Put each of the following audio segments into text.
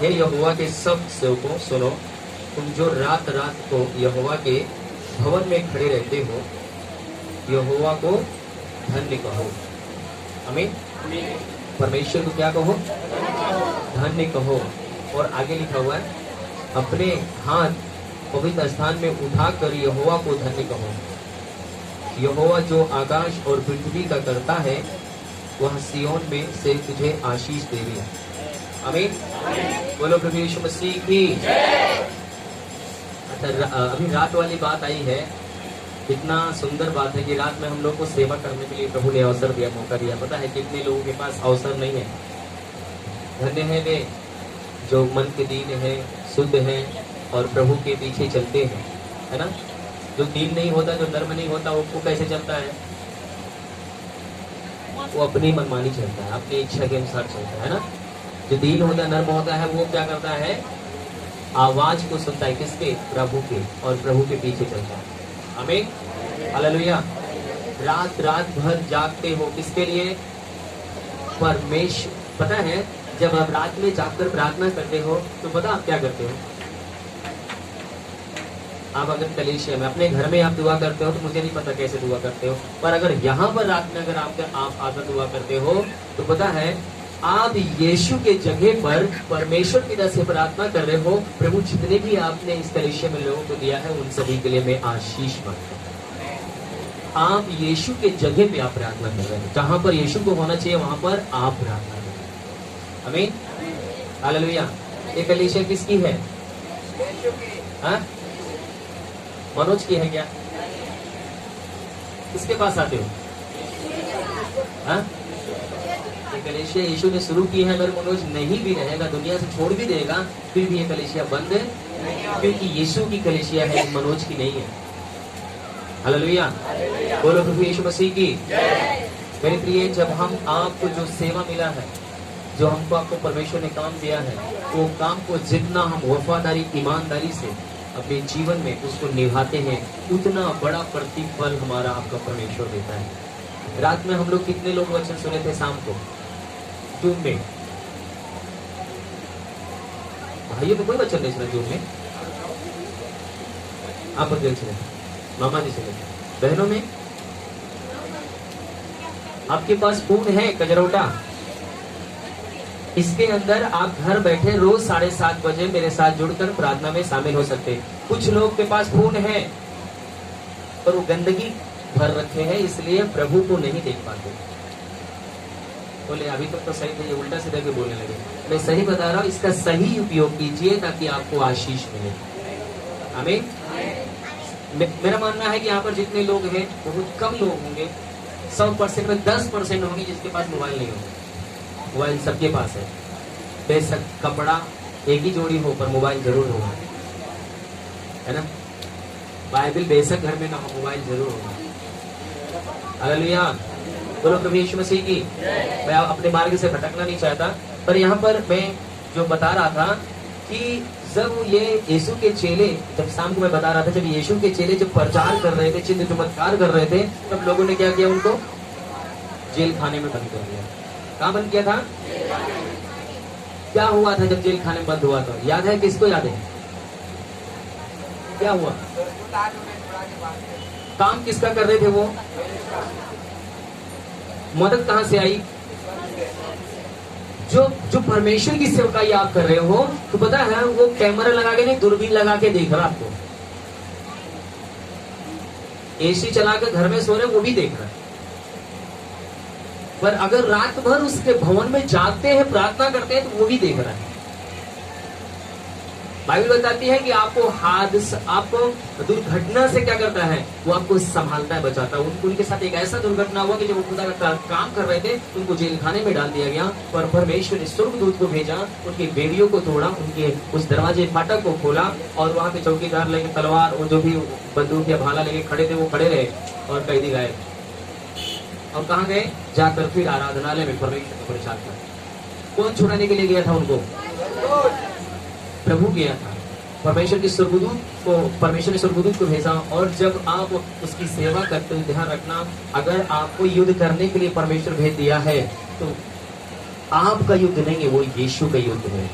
हे यहोवा के सब सेवकों सुनो, तुम जो रात रात को यहोवा के भवन में खड़े रहते हो, यहोवा को धन्य कहो। आमीन। परमेश्वर को क्या कहो? धन्य कहो। और आगे लिखा हुआ है, अपने हाथ पवित्र स्थान में उठाकर यहोवा को धन्य कहो। यहोवा जो आकाश और पृथ्वी का करता है, वह सियोन में से तुझे आशीष देगा। आमीन। बोलो प्रभु यीशु मसीह की। अच्छा, अभी रात वाली बात आई है। कितना सुंदर बात है कि रात में हम लोग को सेवा करने के लिए प्रभु ने अवसर दिया, मौका दिया। पता है कितने लोगों के पास अवसर नहीं है। धन्य है वे जो मन के दीन है, शुद्ध है और प्रभु के पीछे चलते हैं, है ना। जो दीन नहीं होता, जो नर्म नहीं होता, वो कैसे चलता है? वो अपनी मनमानी चलता है, अपनी इच्छा के अनुसार चलता है ना। जो दीन होता है, नर्म होता है, वो क्या करता है? आवाज को सुनता है, किसके? प्रभु के, और प्रभु के पीछे चलता है। आमीन। हालेलुया। रात रात भर जागते हो, किसके लिए? परमेश्वर। पता है, जब आप रात में जागकर प्रार्थना करते हो तो पता आप क्या करते हो? आप अगर कलीसिया में अपने घर में आप दुआ करते हो तो मुझे नहीं पता कैसे दुआ करते हो, पर अगर यहाँ पर रात में अगर आप आकर दुआ करते हो तो पता है आप यीशु के जगह पर परमेश्वर की तरफ से प्रार्थना कर रहे हो। प्रभु जितने भी आपने इस कलीसिया में लोगों को दिया है, उन सभी के लिए मैं आशीष मांगता हूं। आप यीशु के जगह पे आप प्रार्थना कर रहे हो, जहां पर यीशु को होना चाहिए वहां पर आप प्रार्थना कर रहे हो। आमीन। हालेलुया। ये कलीसिया किसकी है? हाँ? मनोज की है क्या? किसके पास आते हो? हाँ? ये कलीसिया यीशु ने शुरू की है। अगर मनोज नहीं भी रहेगा, दुनिया से छोड़ भी देगा, फिर भी ये कलीसिया बंद है, क्योंकि यीशु की कलीसिया है, मनोज की नहीं है। हालेलुया। बोलो प्रभु यीशु मसीह की। मेरे प्रिय, जब हम आपको जो सेवा मिला है, जो हमको आपको परमेश्वर ने काम दिया है, वो काम को जितना हम वफादारी, ईमानदारी से अपने जीवन में उसको निभाते हैं, उतना बड़ा प्रतिफल हमारा आपका परमेश्वर देता है। रात में हम लोग कितने लोग वचन सुने थे? शाम को जूम में भाइयों को कोई वचन नहीं सुना जूम में? आप बदल सुने, मामा जी सुने, बहनों में आपके पास फोन है कजरौटा, इसके अंदर आप घर बैठे रोज 7:30 बजे मेरे साथ जुड़कर प्रार्थना में शामिल हो सकते हैं। कुछ लोग के पास फोन है पर वो गंदगी भर रखे हैं, इसलिए प्रभु को नहीं देख पाते। बोले अभी तक तो सही थे, ये उल्टा सीधा के बोलने लगे। मैं सही बता रहा हूँ, इसका सही उपयोग कीजिए ताकि आपको आशीष मिले। आमीन। मेरा मानना है कि यहाँ पर जितने लोग हैं बहुत कम लोग होंगे, 100% में 10% होंगे जिसके पास मोबाइल नहीं होगा। मोबाइल सबके पास है। बेशक कपड़ा एक ही जोड़ी हो पर मोबाइल जरूर होगा, है ना। बाइबल बेशक घर में ना हो, मोबाइल जरूर होगा। हालेलुया। बोलो प्रभु यीशु मसीह की। मैं अपने मार्ग से भटकना नहीं चाहता, पर यहाँ पर मैं जो बता रहा था कि जब ये यीशु के चेले, जब शाम को मैं बता रहा था, जब यीशु के चेले जब प्रचार कर रहे थे, चिन्ह चमत्कार कर रहे थे, तब लोगों ने क्या किया? उनको जेल खाने में बंद कर दिया। कहाँ बंद किया था? क्या हुआ था जब जेल खाने में बंद हुआ था? याद है? किसको याद है क्या हुआ? काम किसका कर रहे थे वो? मदद कहां से आई? जो परमेश्वर की सेवकाई आप कर रहे हो, तो पता है वो कैमरा लगा के नहीं, दूरबीन लगा के देख रहा आपको। एसी चलाकर घर में सो रहे, वो भी देख रहा है। पर अगर रात भर उसके भवन में जागते हैं, प्रार्थना करते हैं, तो वो भी देख रहा है। बाइबल बताती है कि आपको दुर्घटना से क्या करता है? वो आपको संभालता है, बचाता है। उनके साथ एक ऐसा दुर्घटना हुआ कि जब वो खुदा का काम कर रहे थे, उनको जेल खाने में डाल दिया गया, पर परमेश्वर ने स्वर्गदूत को भेजा, उनकी बेड़ियों को तोड़ा, उनके उस दरवाजे फाटक को खोला, और वहां पे चौकीदार लेके तलवार और जो भी बंदूक या भाला लेके खड़े थे, वो खड़े रहे, और कैदी गए। और कहाँ गए? जाकर फिर आराधनालय में परमेश्वर को प्रचार किया। कौन छुड़ाने के लिए गया था उनको? प्रभु गया था। परमेश्वर ने स्वर्गदूत को भेजा। और जब आप उसकी सेवा करते हो, ध्यान रखना, अगर आपको युद्ध करने के लिए परमेश्वर भेज दिया है, तो आपका युद्ध नहीं है, वो यीशु का युद्ध है।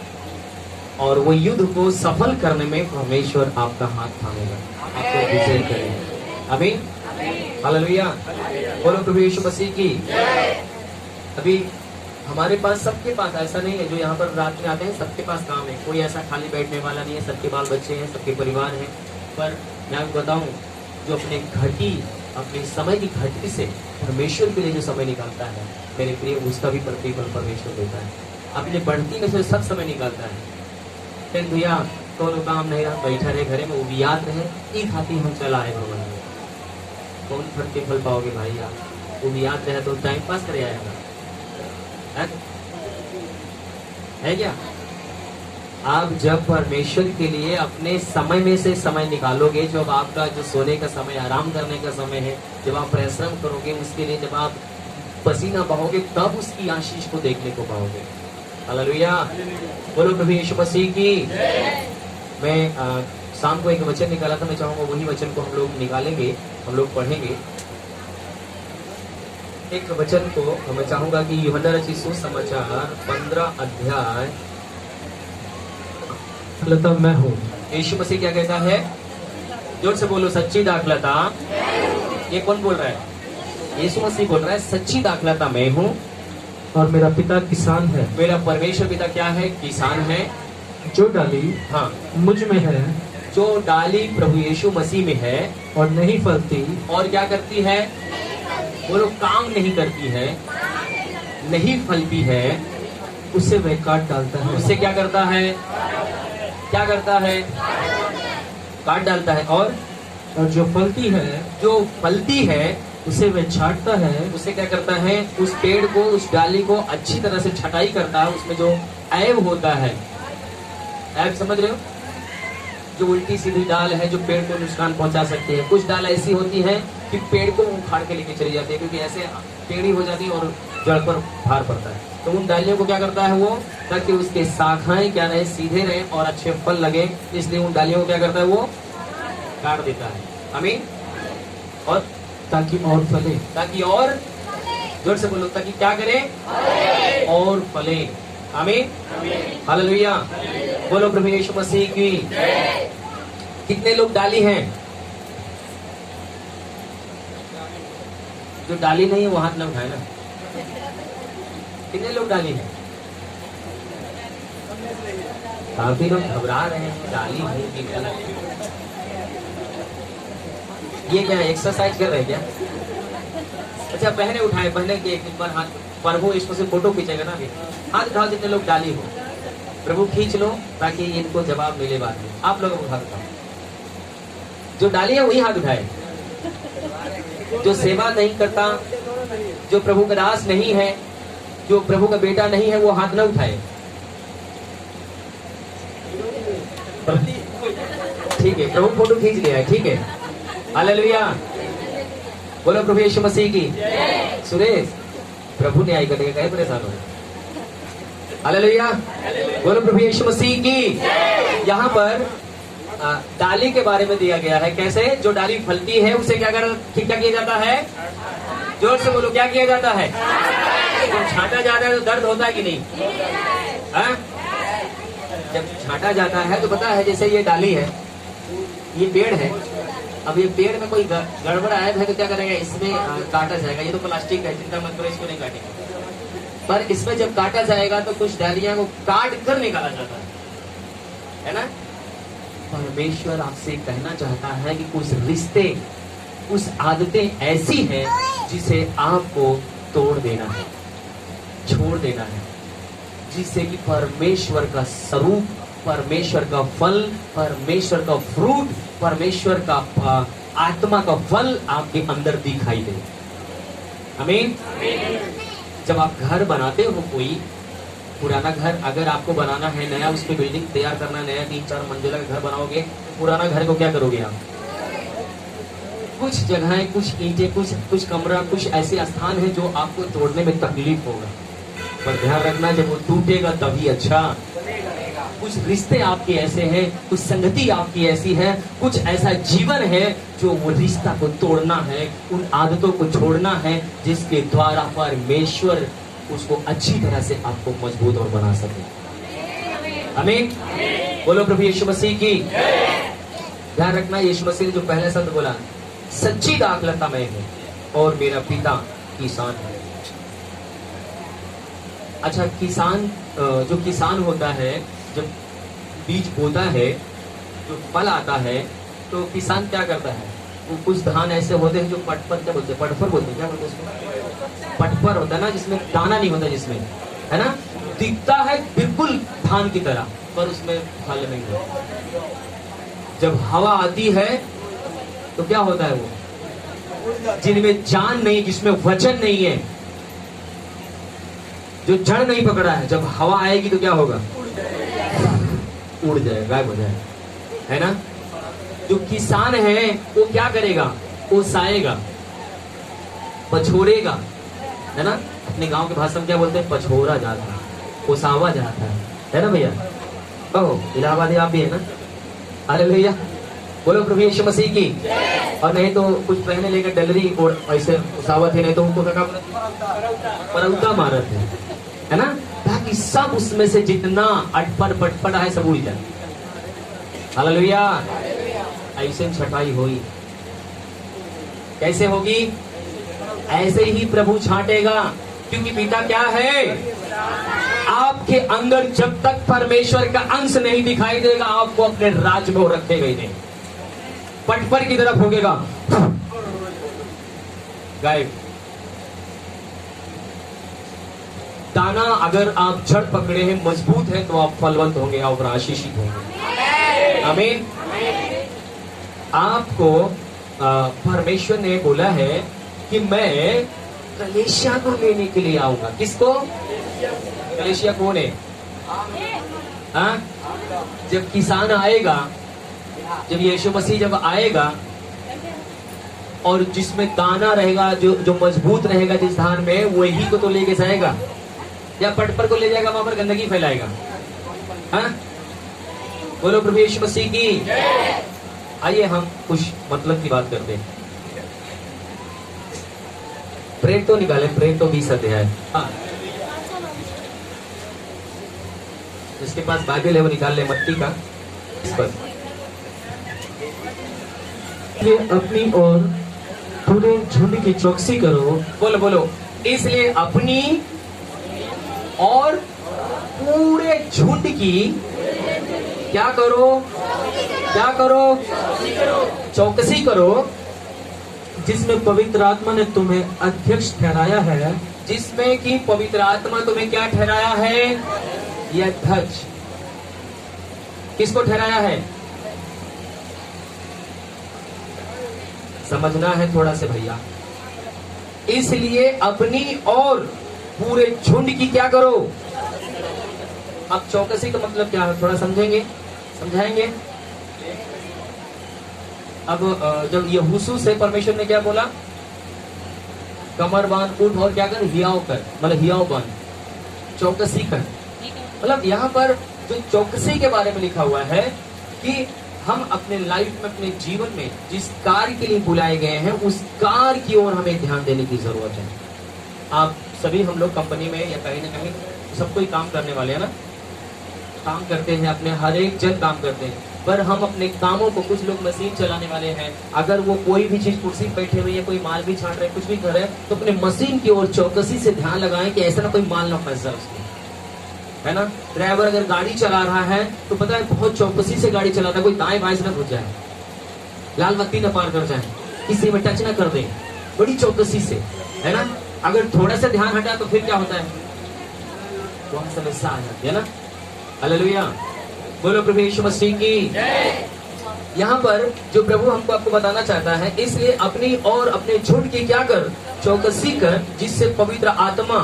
और वो युद्ध को सफल करने में परमेश्वर आपका हाथ थामेगा, आपको विजयी करेगा। आमीन, हालेलुया। बोलो प्रभु यीशु मसीह की। अभी हमारे पास, सबके पास, ऐसा नहीं है जो यहाँ पर रात में आते हैं सबके पास काम है, कोई ऐसा खाली बैठने वाला नहीं है, सबके बाल बच्चे हैं, सबके परिवार हैं। पर मैं आपको बताऊं, जो अपने घटी, अपने समय की घटी से परमेश्वर के लिए जो समय निकालता है मेरे प्रिय, उसका भी प्रतिफल परमेश्वर देता है। अपने बढ़ती में से सब समय निकालता है। फिर भैया कोनो काम नहीं रहा, बैठा रहे घरे में, वो भी याद रहे एक हाथी हम चला आए भगवान में, कौन प्रतिफल पाओगे भाई आप? वो भी याद रहे तो टाइम पास करे आएगा, है क्या? आप जब परमेश्वर के लिए अपने समय में से समय निकालोगे, जब आपका जो सोने का समय, आराम करने का समय है, जब आप परिश्रम करोगे उसके लिए, जब आप पसीना बहाओगे, तब उसकी आशीष को देखने को पाओगे। हालेलुया। बोलो प्रभु यीशु मसीह की। मैं शाम को एक वचन निकाला था, मैं चाहूंगा वही वचन को हम लोग निकालेंगे, हम लोग पढ़ेंगे। एक वचन को मैं चाहूंगा कि यूहन्ना रचित सुसमाचार 15 अध्याय, दाखलता मैं हूँ। यीशु मसीह क्या कहता है? जोर से बोलो, सच्ची दाखलता। ये कौन बोल रहा है? यीशु मसीह बोल रहा है, सच्ची दाखलता मैं हूँ और मेरा पिता किसान है। मेरा परमेश्वर पिता क्या है? किसान है। जो डाली हाँ मुझ में है, जो डाली प्रभु यीशु मसीह में है और नहीं फलती, और क्या करती है? बोलो, काम नहीं करती है, नहीं फलती है, उसे वह काट डालता है। उससे क्या करता है? क्या करता है? काट डालता है। और जो फलती है, जो फलती है, उसे वह छांटता है। उसे क्या करता है? उस पेड़ को, उस डाली को अच्छी तरह से छटाई करता है। उसमें जो ऐब होता है, ऐब समझ रहे हो? जो उल्टी सीधी डाल है, जो पेड़ को नुकसान पहुंचा सकती है। कुछ डाल ऐसी होती है कि पेड़ को उखाड़ के लेके चली जाती है, क्योंकि ऐसे टेढ़ी हो जाती है और जड़ पर भार पड़ता है। तो उन डालियों को क्या करता है वो? ताकि उसके शाखाएं क्या रहे? सीधे रहे और अच्छे फल लगे, इसलिए उन डालियों को क्या करता है? वो काट देता है। आमीन। और ताकि और फले, ताकि और, जोर से बोलो, ताकि क्या करे? और फले। आमीन, हालेलुया। बोलो प्रभु यीशु मसीह की। कितने लोग डाली हैं? जो डाली नहीं है वो हाथ न उठाए ना। कितने लोग डाली हैं? काफी लोग घबरा रहे हैं, डाली हूँ कि गलत। ये क्या एक्सरसाइज कर रहे हैं क्या? अच्छा, पहले उठाए, पहले कि एक बार हाथ, प्रभु इसको से फोटो खींचेगा ना, अभी हाथ उठाओ जितने लोग डाली हो, प्रभु खींच लो ताकि इनको जवाब मिले बाद में। आप लोगों को हाथ उठाओ, जो डाली है वही हाथ उठाए। जो सेवा नहीं करता, जो प्रभु का दास नहीं है, जो प्रभु का बेटा नहीं है, वो हाथ न उठाए। ठीक है, प्रभु फोटो खींच लिया है, ठीक है। हालेलुया। बोलो प्रभु यीशु मसीह की। सुरेश, प्रभु ने आई करके कहे परेशान हो। हालेलुया। बोलो प्रभु यीशु मसीह की। यहाँ पर डाली के बारे में दिया गया है, कैसे? जो डाली फलती है उसे क्या किया जाता है? जोर से बोलो, क्या किया जाता है? जब छांटा जाता है तो दर्द होता है कि नहीं? हाँ? जब छांटा जाता है तो पता है, जैसे ये डाली है, ये पेड़ है, अब ये पेड़ में कोई गड़बड़ आया है तो क्या करेंगे? इसमें काटा जाएगा। ये तो प्लास्टिक है, चिंता मत करो, इसको नहीं काटेंगे। पर इसमें जब काटा जाएगा तो कुछ डालियां को काट कर निकाला जाता है ना? परमेश्वर आपसे कहना चाहता है कि कुछ रिश्ते, कुछ आदतें ऐसी हैं जिसे आपको तोड़ देना है, छोड़ देना है, जिससे कि परमेश्वर का स्वरूप, परमेश्वर का फल, परमेश्वर का फ्रूट, परमेश्वर का आत्मा का फल आपके अंदर दिखाई दे। आमीन। जब आप घर बनाते हो, कोई पुराना घर अगर आपको बनाना है, नया उस पे बिल्डिंग तैयार करना, नया 3-4 मंजिला का घर बनाओगे, पुराना घर को क्या करोगे आप? कुछ जगहें, कुछ ईंटें, कुछ कमरा, कुछ ऐसे स्थान है जो आपको तोड़ने में तकलीफ होगा, पर ध्यान रखना जब वो टूटेगा तभी अच्छा। कुछ रिश्ते आपके ऐसे हैं, कुछ संगति आपकी ऐसी है, कुछ ऐसा जीवन है जो वो रिश्ता को तोड़ना है, उन आदतों को छोड़ना है, जिसके द्वारा परमेश्वर उसको अच्छी तरह से आपको मजबूत और बना सके। आमीन। बोलो प्रभु यीशु मसीह की। ध्यान रखना, यीशु मसीह ने जो पहले शब्द बोला, सच्ची दाखलता मैं हूं और मेरा पिता किसान है। अच्छा, किसान जो किसान होता है, जब बीज बोता है, जो फल आता है, तो किसान क्या करता है? वो कुछ धान ऐसे होते हैं जो पटपर, क्या बोलते हैं, पटफर बोलते हैं, क्या बोलते हैं उसको? पटफर होता है ना, जिसमें दाना नहीं होता, जिसमें, है ना, दिखता है बिल्कुल धान की तरह, पर उसमें फल नहीं होता। जब हवा आती है तो क्या होता है? वो जिनमें जान नहीं, जिसमें वजन नहीं है, जो जड़ नहीं पकड़ा है, जब हवा आएगी तो क्या होगा? उड़ जाएगा, गायब हो जाएगा, है ना। जो किसान है वो क्या करेगा? ओसाएगा, पछोरेगा, है ना। अपने गांव के भाषा में क्या बोलते हैं? पछोरा जाता है, ओसावा जाता है ना भैया। कहो इलाहाबादी आप भी है ना। अरे भैया बोलो प्रभु यीशु मसीह की। और नहीं तो कुछ पहने लेकर डलरी और ऐसे ओसावा थे, नहीं तो उनको क्या परौता मारा थे, है ना, ताकि सब उसमें से जितना अटपट पटपट है सब उड़ जाए। हालेलुया। ऐसे छटाई हुई, कैसे होगी? ऐसे ही प्रभु छांटेगा, क्योंकि पिता क्या है? आपके अंदर जब तक परमेश्वर का अंश नहीं दिखाई देगा, आपको अपने राज में रखेगा ही नहीं। पटपर की तरफ होगेगा, गायब। दाना अगर आप जड़ पकड़े हैं, मजबूत है, तो आप फलवंत होंगे और आशीषित होंगे। आमीन। आपको परमेश्वर ने बोला है कि मैं कलेशिया को लेने के लिए आऊंगा। किसको? कलेशिया कौन है? हाँ? जब किसान आएगा, जब यीशु मसीह जब आएगा, और जिसमें दाना रहेगा, जो मजबूत रहेगा जिस धान में, वही को तो लेके जाएगा, या पटपर को ले जाएगा, वहां पर गंदगी फैलाएगा। हाँ? बोलो प्रभु यीशु मसीह की। आइए हम कुछ मतलब की बात करते हैं। प्रेम तो निकाले, प्रेम तो 20 अध्याय। हाँ, जिसके पास बाइबल है वो निकाल ले, मत्ती का इस पर। ये अपनी और पूरे झुंड की चौकसी करो। बोलो बोलो। इसलिए अपनी और पूरे झुंड की क्या करो? क्या करो? चौकसी करो, जिसमें पवित्र आत्मा ने तुम्हें अध्यक्ष ठहराया है। जिसमें कि पवित्र आत्मा तुम्हें क्या ठहराया है? यह अध्यक्ष। किसको ठहराया है? समझना है थोड़ा से भैया। इसलिए अपनी और पूरे झुंड की क्या करो? अब चौकसी का मतलब क्या है, थोड़ा समझेंगे, समझाएंगे। अब जब यहोशू से परमेश्वर ने क्या बोला? कमर बांध, उठ और क्या कर? हियाव कर, मतलब हियाव बांध, चौकसी कर। मतलब यहाँ पर जो चौकसी के बारे में लिखा हुआ है कि हम अपने लाइफ में, अपने जीवन में जिस कार्य के लिए बुलाए गए हैं, उस कार्य की ओर हमें ध्यान देने की जरूरत है। आप सभी, हम लोग कंपनी में या कहीं ना कहीं सब कोई काम करने वाले हैं ना, काम करते हैं, अपने हर एक जन काम करते हैं, पर हम अपने कामों को, कुछ लोग मशीन चलाने वाले हैं, अगर वो कोई भी चीज कुर्सी पे बैठे हुए या कोई माल भी छांट रहे, कुछ भी कर रहे हैं, तो अपने मशीन की ओर चौकसी से ध्यान लगाएं कि ऐसा ना कोई माल ना फंस जाए उसमें, है ना। ड्राइवर अगर गाड़ी चला रहा है तो पता है बहुत चौकसी से गाड़ी चलाता है, कोई दाएं बाएं से ना घुस जाए, लाल बत्ती ना पार कर जाए, किसी में टच ना कर दे, बड़ी चौकसी से, है ना। अगर थोड़ा सा ध्यान हटा तो फिर क्या होता है? वहां समस्या आ जाती है ना। हालेलुया। बोलो प्रभु यीशु मसीह की। यहाँ पर जो प्रभु हमको आपको बताना चाहता है, इसलिए अपनी और अपने झुंड की क्या कर? चौकसी कर, जिससे पवित्र आत्मा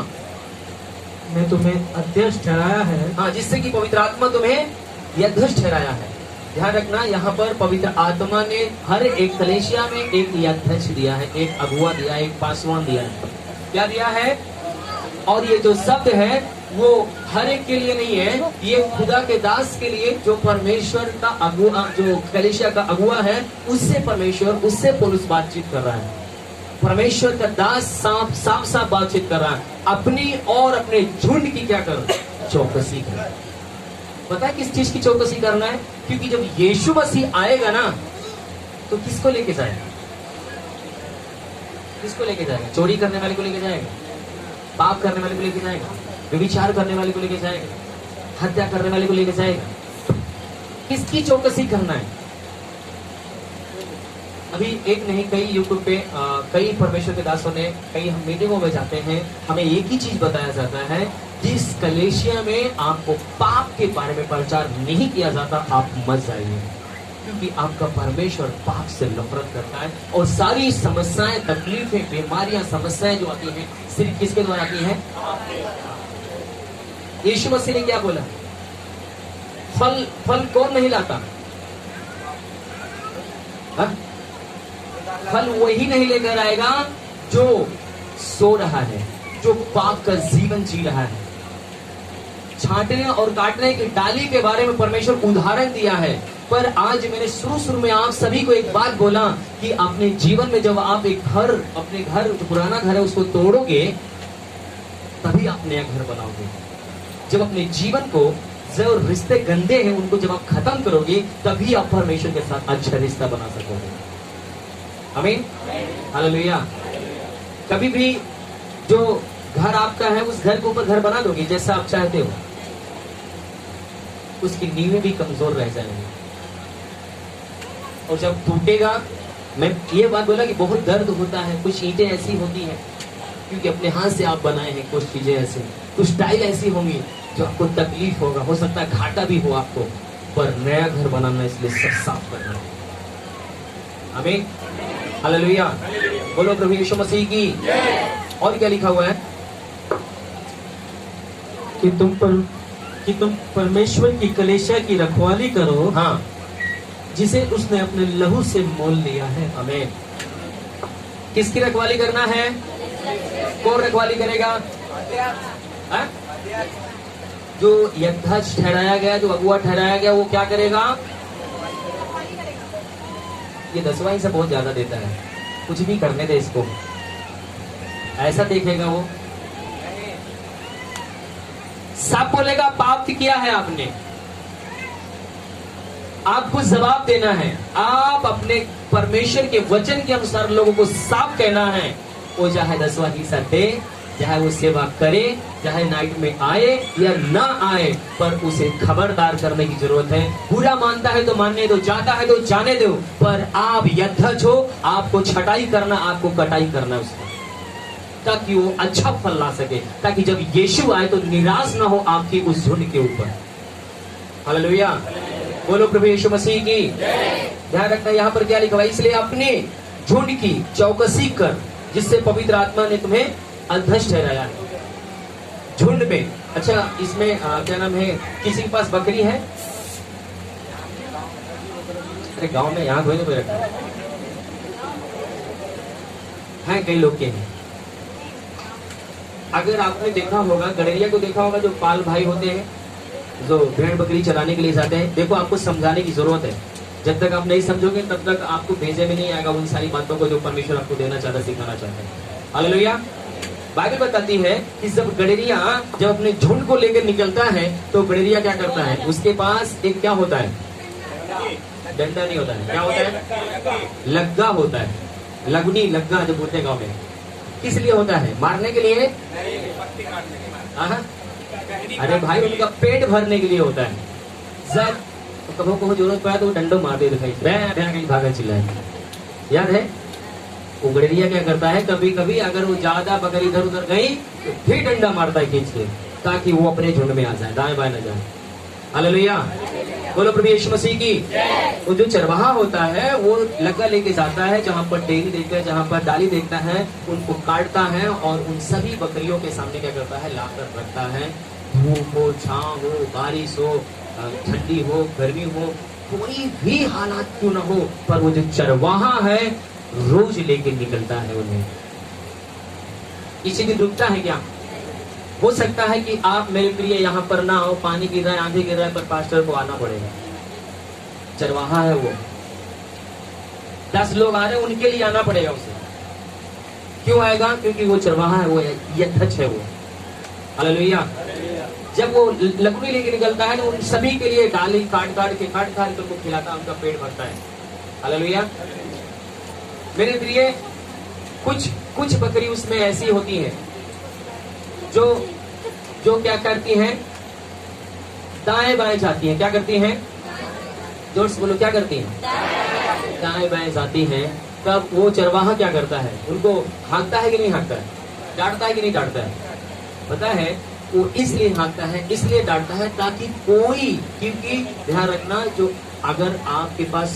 ने तुम्हें अध्यक्ष ठहराया है। हाँ, जिससे कि पवित्र आत्मा तुम्हें अध्यक्ष ठहराया है। ध्यान रखना, यहाँ पर पवित्र आत्मा ने हर एक कलीसिया में एक अध्यक्ष दिया है, एक अगुआ दिया है, एक पासवान दिया है। क्या दिया है? और ये जो शब्द है वो हर एक के लिए नहीं है, ये खुदा के दास के लिए, जो परमेश्वर का अगुआ, जो कलीसिया का अगुआ है, उससे परमेश्वर, उससे पौलुस बातचीत कर रहा है। परमेश्वर का दास साफ साफ बातचीत कर रहा है। अपनी और अपने झुंड की क्या करो? चौकसी करो। पता है किस चीज की चौकसी करना है? क्योंकि जब यीशु मसीह आएगा ना, तो किसको लेके जाएगा? किसको लेके जाएगा? चोरी करने वाले को लेके जाएगा, पाप करने वाले को लेके जाएगा, व्यभिचार करने वाले को लेके जाएगा, हत्या करने वाले को लेके जाएगा। किसकी चौकसी करना है? अभी एक नहीं, कई यूट्यूब पे कई परमेश्वर के दासों ने, कई हम मीटिंगों में जाते हैं, हमें एक ही चीज बताया जाता है, जिस कलेशिया में आपको पाप के बारे में प्रचार नहीं किया जाता, आप मत जाइए, क्योंकि आपका परमेश्वर पाप से नफरत करता है। और सारी समस्याएं, तकलीफें, बीमारियां, समस्याएं जो आती हैं, सिर्फ किसके द्वारा आती हैं? यीशु मसीह ने क्या बोला? फल कौन नहीं लाता? हा? फल वही नहीं लेकर आएगा जो सो रहा है, जो पाप का जीवन जी रहा है। छांटने और काटने की डाली के बारे में परमेश्वर उदाहरण दिया है, पर आज मैंने शुरू में आप सभी को एक बात बोला कि अपने जीवन में जब आप अपने घर जो पुराना घर है उसको तोड़ोगे, तभी आप नया घर बनाओगे। जब अपने जीवन को, जो रिश्ते गंदे हैं उनको जब आप खत्म करोगे, तभी आप परमेश्वर के साथ अच्छा रिश्ता बना सकोगे। आमीन, हालेलुया। कभी भी जो घर आपका है, उस घर के ऊपर घर बना दोगे जैसा आप चाहते हो, उसकी नींवें भी कमजोर रह जाएंगी। और जब टूटेगा, मैं ये बात बोला कि बहुत दर्द होता है, कुछ ईंटें ऐसी होती हैं क्योंकि अपने हाथ से आप बनाए हैं, कुछ चीजें ऐसी, कुछ टाइल ऐसी होंगी जो आपको तकलीफ होगा, हो सकता है घाटा भी हो आपको, पर नया घर बनाना, इसलिए सब साफ करना। आमीन, हालेलुया। बोलो प्रभु यीशु मसीह की। और क्या लिखा हुआ है? कि तुम परमेश्वर की कलीसिया की रखवाली करो, हाँ, जिसे उसने अपने लहू से मोल लिया है। आमीन। किसकी रखवाली करना है? कौन रखवाली करेगा? हाँ? जो यथार्थ ठहराया गया, जो अगुआ ठहराया गया, वो क्या करेगा? ये 10वां हिस्सा बहुत ज्यादा देता है, कुछ भी करने दे इसको, ऐसा देखेगा वो। सब बोलेगा पाप किया है आपने, आपको जवाब देना है, आप अपने परमेश्वर के वचन के अनुसार लोगों को साफ कहना है। वो चाहे 10वां हिस्सा दे, चाहे वो सेवा करे, चाहे नाइट में आए या ना आए, पर उसे खबरदार करने की जरूरत है। बुरा मानता है तो मानने दो, जाता है तो जाने दो, पर आप यथार्थ हो, आपको छटाई करना, आपको कटाई करना उसका, ताकि वो अच्छा फल ला सके, ताकि जब यीशु आए तो निराश ना हो आपकी उस झुंड के ऊपर। हालेलुया। बोलो प्रभु यीशु मसीह की। ध्यान रखना यहाँ पर क्या लिखा हुआ है? इसलिए अपने झुंड की चौकसी कर, जिससे पवित्र आत्मा ने तुम्हें अध्यक्ष ठहराया है। झुंड में, अच्छा इसमें क्या नाम है, किसी के पास बकरी है? अरे गांव में यहाँ कोई नहीं रखा है, कई लोग के हैं। अगर आपने देखा होगा, गड़ेरिया को देखा होगा, जो पाल भाई होते हैं, जो भेड़ बकरी चराने के लिए जाते हैं, देखो आपको समझाने की जरूरत है। जब तक आप नहीं समझोगे तब तक आपको भेजे में नहीं आएगा उन सारी बातों को जो परमेश्वर आपको देना चाहता, सिखाना चाहता है। हालेलुया। बाइबल बताती है कि जब गड़ेरिया जब अपने झुंड को लेकर निकलता है, तो गड़ेरिया क्या करता है? उसके पास एक क्या होता है? डंडा नहीं होता है, क्या होता है? लग्गा होता है, लगनी, लग्गा जो बोलते हैं गाँव में। किस लिए होता है? मारने के लिए? अरे भाई, उनका पेट भरने के लिए होता है। जब कभी को जरूरत पड़ा तो वो डंडो मार दे दिखाई, कहीं भागा चिल्लाए। याद है? उगड़ेरिया क्या करता है, कभी कभी अगर वो ज्यादा बकरी इधर उधर गई तो फिर डंडा मारता है खींच के, ताकि वो अपने झुंड में आ जाए, दाएं बाएं न जाए। हालेलुया। बोलो प्रभु यीशु मसीह की। वो जो चरवाहा होता है वो लग्गा लेके जाता है, जहाँ पर डेरी देखता है, जहाँ पर डाली देखता है, उनको काटता है और उन सभी बकरियों के सामने क्या करता है? लाकर रखता है। धूप हो, छांव हो, बारिश हो, ठंडी हो, गर्मी हो, कोई भी हालात क्यों ना हो, पर वो जो चरवाहा है रोज लेके निकलता है उन्हें। किसी दिन रुकता है क्या? हो सकता है कि आप मेरे प्रिय यहाँ पर ना हो, पानी गिर रहा है, आंधी गिर रहा है, पर पास्टर को आना पड़ेगा। चरवाहा है वो, 10 लोग आ रहे हैं, उनके लिए आना पड़ेगा उसे। क्यों आएगा? क्योंकि वो चरवाहा है, वो यथार्थ है वो। हालेलुया। जब वो लकड़ी लेके निकलता है ना, उन सभी के लिए डाली काट काट के उनको खिलाता है, उनका पेट भरता है। हालेलुया। मेरे प्रिय, कुछ बकरी उसमें ऐसी होती है जो क्या करती हैं, दाएं बाएं जाती हैं। क्या करती हैं? जोर से बोलो, क्या करती हैं? दाएं बाएं जाती हैं। तब वो चरवाहा क्या करता है? उनको हाँकता है कि नहीं हाँकता है? डांटता है कि नहीं डांटता है? पता है वो इसलिए हाँकता है, इसलिए डांटता है ताकि कोई, क्योंकि ध्यान रखना, जो अगर आपके पास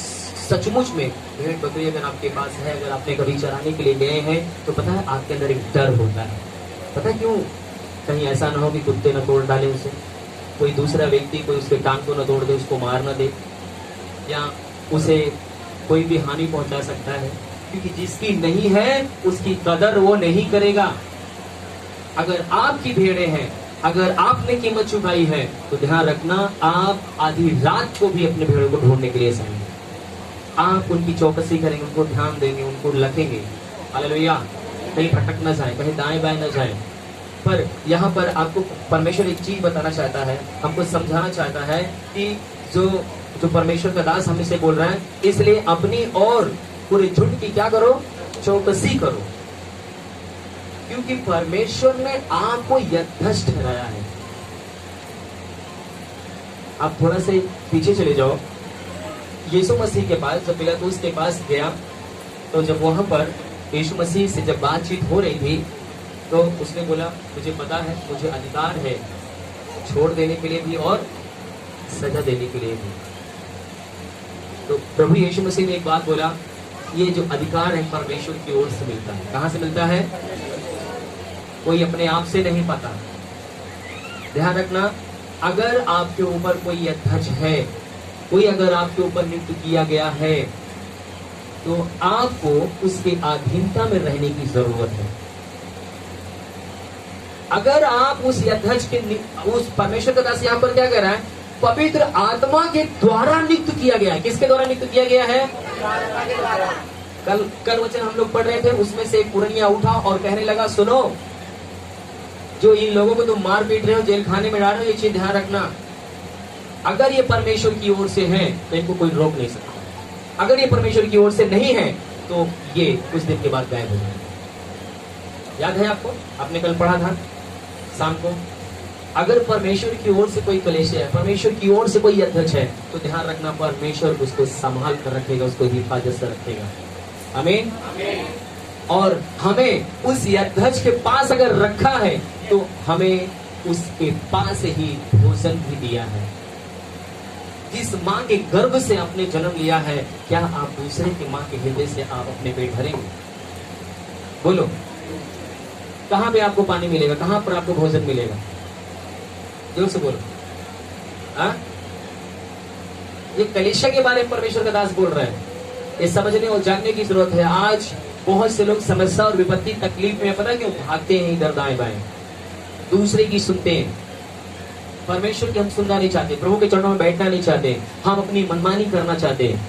सचमुच में भेड़ बकरी अगर आपके पास है, अगर आपने कभी चराने के लिए गए हैं, तो पता है आपके अंदर एक डर होता है। पता है क्यों? कहीं ऐसा ना हो कि कुत्ते न तोड़ डाले उसे, कोई दूसरा व्यक्ति कोई उसके टांग को न तोड़ दे, उसको मार न दे, या उसे कोई भी हानि पहुंचा सकता है। क्योंकि जिसकी नहीं है उसकी कदर वो नहीं करेगा। अगर आपकी भेड़ें हैं, अगर आपने कीमत चुकाई है, तो ध्यान रखना आप आधी रात को भी अपने भेड़ों को ढूंढने के लिए जाएंगे। आप उनकी चौकसी करेंगे, उनको ध्यान देंगे, उनको रखेंगे। हालेलुया। कहीं भटक न जाए, कहीं दाएं बाएं न जाए। पर यहाँ पर आपको परमेश्वर एक चीज बताना चाहता है, हमको समझाना चाहता है कि जो परमेश्वर का दास हमें से बोल रहा है, इसलिए अपनी और पूरे झुंड की क्या करो? चौकसी करो। क्योंकि परमेश्वर ने आपको यथस्थ ठहराया है। आप थोड़ा से पीछे चले जाओ। यीशु मसीह के पास जब पिलातुस के पास गया, तो जब वहां पर यीशु मसीह से जब बातचीत हो रही थी, तो उसने बोला, मुझे पता है, मुझे अधिकार है छोड़ देने के लिए भी और सजा देने के लिए भी। तो प्रभु यीशु मसीह ने एक बात बोला, ये जो अधिकार है परमेश्वर की ओर से मिलता है। कहां से मिलता है? कोई अपने आप से नहीं पाता। ध्यान रखना, अगर आपके ऊपर कोई अध्यक्ष है, कोई अगर आपके ऊपर नियुक्त किया गया है, तो आपको उसके अधीनता में रहने की जरूरत है। अगर आप उस अध्यक्ष के, उस परमेश्वर का दास यहाँ पर क्या कह रहा है? पवित्र आत्मा के द्वारा नियुक्त किया गया है। किसके द्वारा नियुक्त किया गया है? कल वचन हम लोग पढ़ रहे थे, उसमें से एक पुरनिया उठा और कहने लगा, सुनो, जो इन लोगों को तुम मार पीट रहे हो, जेल खाने में डाल रहे हो, ये चीज ध्यान रखना, अगर ये परमेश्वर की ओर से है तो इनको कोई रोक नहीं सकता। अगर ये परमेश्वर की ओर से नहीं है तो ये कुछ दिन के बाद गायब हो जाएंगे। याद है आपको? आपने कल पढ़ा था शाम को। अगर परमेश्वर की ओर से कोई कलेश है, परमेश्वर की ओर से कोई अध्यक्ष है, तो ध्यान रखना परमेश्वर उसको संभाल कर रखेगा, उसको हिफाजत से रखेगा। आमीन। और हमें उस अध्यक्ष के पास अगर रखा है, तो हमें उसके पास ही भोजन भी दिया है। जिस माँ के गर्भ से आपने जन्म लिया है, क्या आप दूसरे की माँ के हृदय से आप अपने पेट भरेंगे? बोलो, कहां पे आपको पानी मिलेगा? कहां पर आपको भोजन मिलेगा? जोर से बोलो। ये कलीसिया के बारे में परमेश्वर का दास बोल रहा है। ये समझने और जानने की जरूरत है। आज बहुत से लोग समस्या और विपत्ति तकलीफ में, पता क्यों भागते हैं इधर दाएं बाएं, दूसरे की सुनते हैं। परमेश्वर की हम सुनना नहीं चाहते, प्रभु के चरणों में बैठना नहीं चाहते, हम अपनी मनमानी करना चाहते हैं।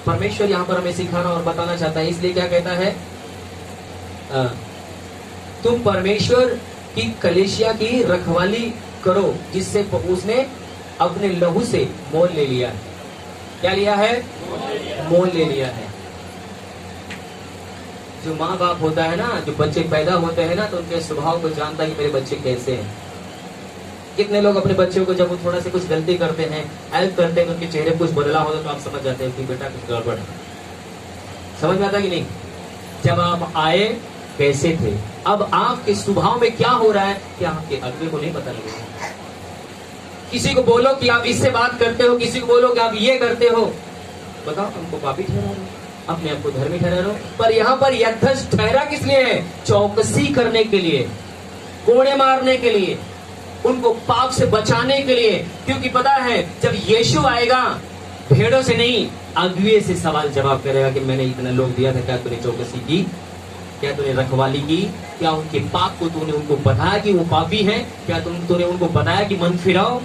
परमेश्वर यहाँ पर हमें सिखाना और बताना चाहता है। इसलिए क्या कहता है? तुम परमेश्वर की कलीसिया की रखवाली करो, जिससे उसने अपने लहू से मोल ले लिया है। क्या लिया है? मोल ले लिया है। जो माँ बाप होता है ना, जो बच्चे पैदा होते हैं ना, तो उनके स्वभाव को जानता है कि मेरे बच्चे कैसे हैं। कितने लोग अपने बच्चों को जब वो थोड़ा से कुछ गलती करते हैं, हेल्प करते हैं, तो उनके चेहरे कुछ बदला होता है, तो आप समझ जाते हैं कि बेटा कुछ गड़बड़ है। समझ में आता कि नहीं? जब आप आए कैसे थे, अब आपके स्वभाव में क्या हो रहा है, क्या आपके अगले को नहीं पता लगेगा। किसी को बोलो कि आप इससे बात करते हो, किसी को बोलो कि आप ये करते हो, बताओ तुमको पापी ठहरा रहे हो, अपने आप को धर्मी ठहरा रहे हो। पर यहाँ पर यथस्थ ठहरा किस लिए है? चौकसी करने के लिए, कोड़े मारने के लिए, उनको पाप से बचाने के लिए। क्योंकि पता है जब यीशु आएगा, भेड़ों से नहीं, अगुए से सवाल जवाब करेगा कि मैंने इतना लोग दिया था, क्या तूने चौकसी की? क्या तूने रखवाली की? क्या उनके पाप को तूने उनको बताया कि वो पापी हैं? क्या तूने उनको बताया कि मन फिराओ?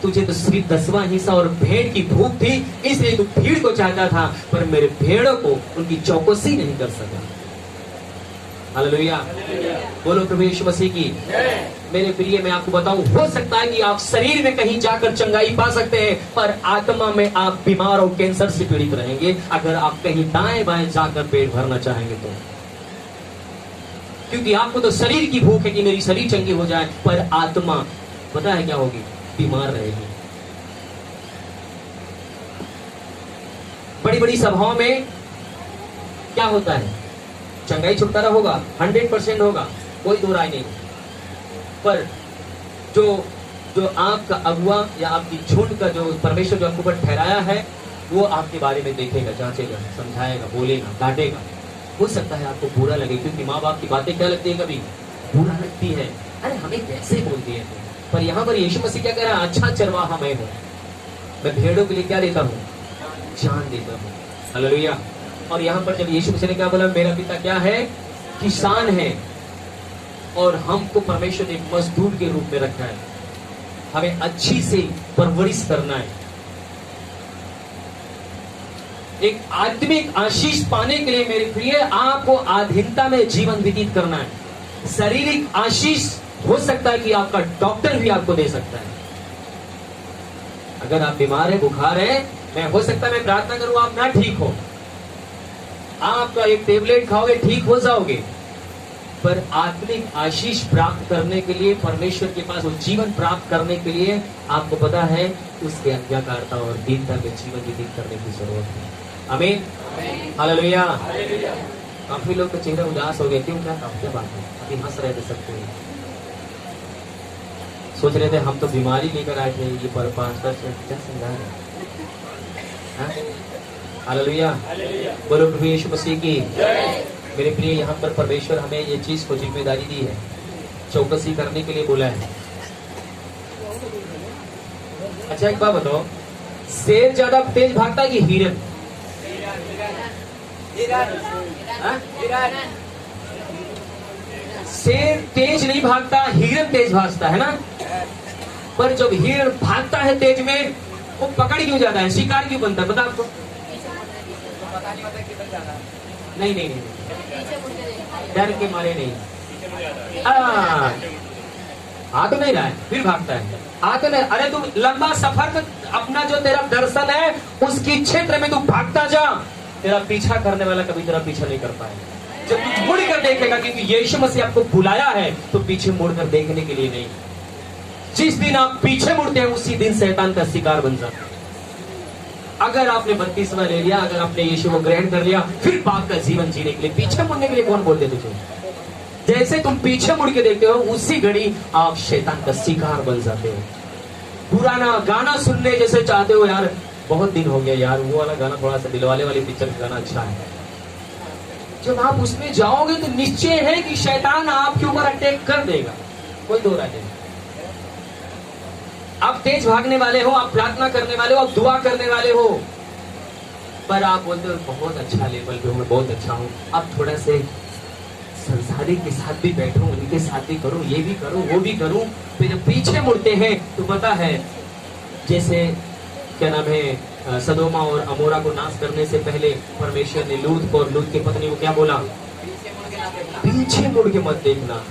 तुझे तो सिर्फ 10वां हिस्सा और भेड़ की भूख थी, इसलिए तू भीड़ को चाहता था, पर मेरे भेड़ों को उनकी चौकसी नहीं कर सका। हालेलुया, बोलो प्रभु यीशु मसीह की। मेरे प्रिय, मैं आपको बताऊं, हो सकता है कि आप शरीर में कहीं जाकर चंगाई पा सकते हैं, पर आत्मा में आप बीमार और कैंसर से पीड़ित रहेंगे अगर आप कहीं दाएं बाएं जाकर पेट भरना चाहेंगे तो। क्योंकि आपको तो शरीर की भूख है कि मेरी शरीर चंगी हो जाए, पर आत्मा पता है क्या होगी, बीमार रहेगी। बड़ी बड़ी सभाओं में क्या होता है, चंगाई छुटकारा होगा, 100% होगा, कोई दो राय नहीं। पर जो आपका अगुआ या आपकी झुंड का जो परमेश्वर जो आपके ऊपर ठहराया है, वो आपके बारे में देखेगा, जांचेगा, समझाएगा, बोलेगा, डांटेगा। हो सकता है आपको बुरा लगे, क्योंकि माँ बाप की बातें क्या लगती है, कभी बुरा लगती है, अरे हमें कैसे बोल दिए थे। पर यहाँ पर यीशु मसीह क्या कह रहा है, अच्छा चरवाहा मैं हूँ, मैं भेड़ों के लिए क्या देता हूँ, जान देता हूँ। हालेलुया। और यहाँ पर जब यीशु मसीह ने क्या बोला, मेरा पिता क्या है, किसान है, और हमको परमेश्वर ने मजदूर के रूप में रखा है, हमें अच्छी से परवरिश करना है। एक आत्मिक आशीष पाने के लिए मेरे प्रिय, आपको अधीनता में जीवन व्यतीत करना है। शारीरिक आशीष हो सकता है कि आपका डॉक्टर भी आपको दे सकता है। अगर आप बीमार है, बुखार है, मैं हो सकता है मैं प्रार्थना करूं आप ना ठीक हो, आपका एक टेबलेट खाओगे ठीक हो जाओगे, पर आत्मिक आशीष प्राप्त करने के लिए, परमेश्वर के पास वो जीवन प्राप्त करने के लिए आपको पता है उसके आज्ञाकारिता और दीनता में जीवन व्यतीत करने की जरूरत है। आमीन, हालेलुया। काफी लोग तो चेहरे उदास हो गए, क्यों, क्या बात है, अभी हंस रहे थे सबको, सोच रहे थे हम तो बीमारी लेकर आए थे, ये पर 5 वर्ष क्या समझा रहे। हालेलुया, बोलो प्रभु यीशु मसीह की। मेरे प्रिय, यहाँ पर परमेश्वर हमें ये चीज को जिम्मेदारी दी है, चौकसी करने के लिए बोला है। अच्छा एक बात बताओ, शेर ज्यादा तेज भागता है कि हिरन? शेर तेज नहीं भागता, हिरन तेज भागता है ना। पर जब हिरन भागता है तेज में, वो पकड़ क्यों जाता है, शिकार क्यों बनता है, बता आपको? नहीं नहीं नहीं, डर के मारे नहीं, आ तो नहीं रहा है, फिर भागता है, आ तो नहीं। अरे तुम लंबा सफर, अपना जो तेरा दर्शन है उसकी क्षेत्र में तू भागता जा, तेरा पीछा करने वाला कभी तेरा पीछा नहीं कर पाएगा। जब तू मुड़ कर देखेगा, क्योंकि यीशु मसीह आपको बुलाया है, तो पीछे मुड़कर देखने के लिए नहीं। जिस दिन आप पीछे मुड़ते हैं, उसी दिन शैतान का शिकार बन जाते हैं। अगर आपने बपतिस्मा ले लिया, अगर आपने यीशु को ग्रहण कर लिया, फिर पाप का जीवन जीने के लिए, पीछे मुड़ने के लिए कौन बोलते तुझे? जैसे तुम पीछे मुड़ के देखते हो, उसी घड़ी आप शैतान का शिकार बन जाते हो। पुराना गाना सुनने जैसे चाहते हो, यार बहुत दिन हो गया यार, वो वाला गाना, थोड़ा सा दिलवाले वाली पिक्चर का गाना अच्छा है। जब आप उसमें जाओगे तो निश्चय है कि शैतान आपके ऊपर अटैक कर देगा, कोई दो राय नहीं। आप तेज भागने वाले हो, आप प्रार्थना करने वाले हो, आप दुआ करने वाले हो, पर आप बोलते हो बहुत अच्छा लेवल पे हूँ, मैं बहुत अच्छा हूँ, अब थोड़ा से संसारिक के साथ भी बैठूं, उनके साथ भी करूं, ये भी करूं, वो भी करूं। फिर जब पीछे मुड़ते हैं तो पता है, जैसे क्या नाम है, सदोमा और अमोरा को नाश करने से पहले परमेश्वर ने लूत को और लूत की पत्नी को क्या बोला, पीछे मुड़ के मत देखना।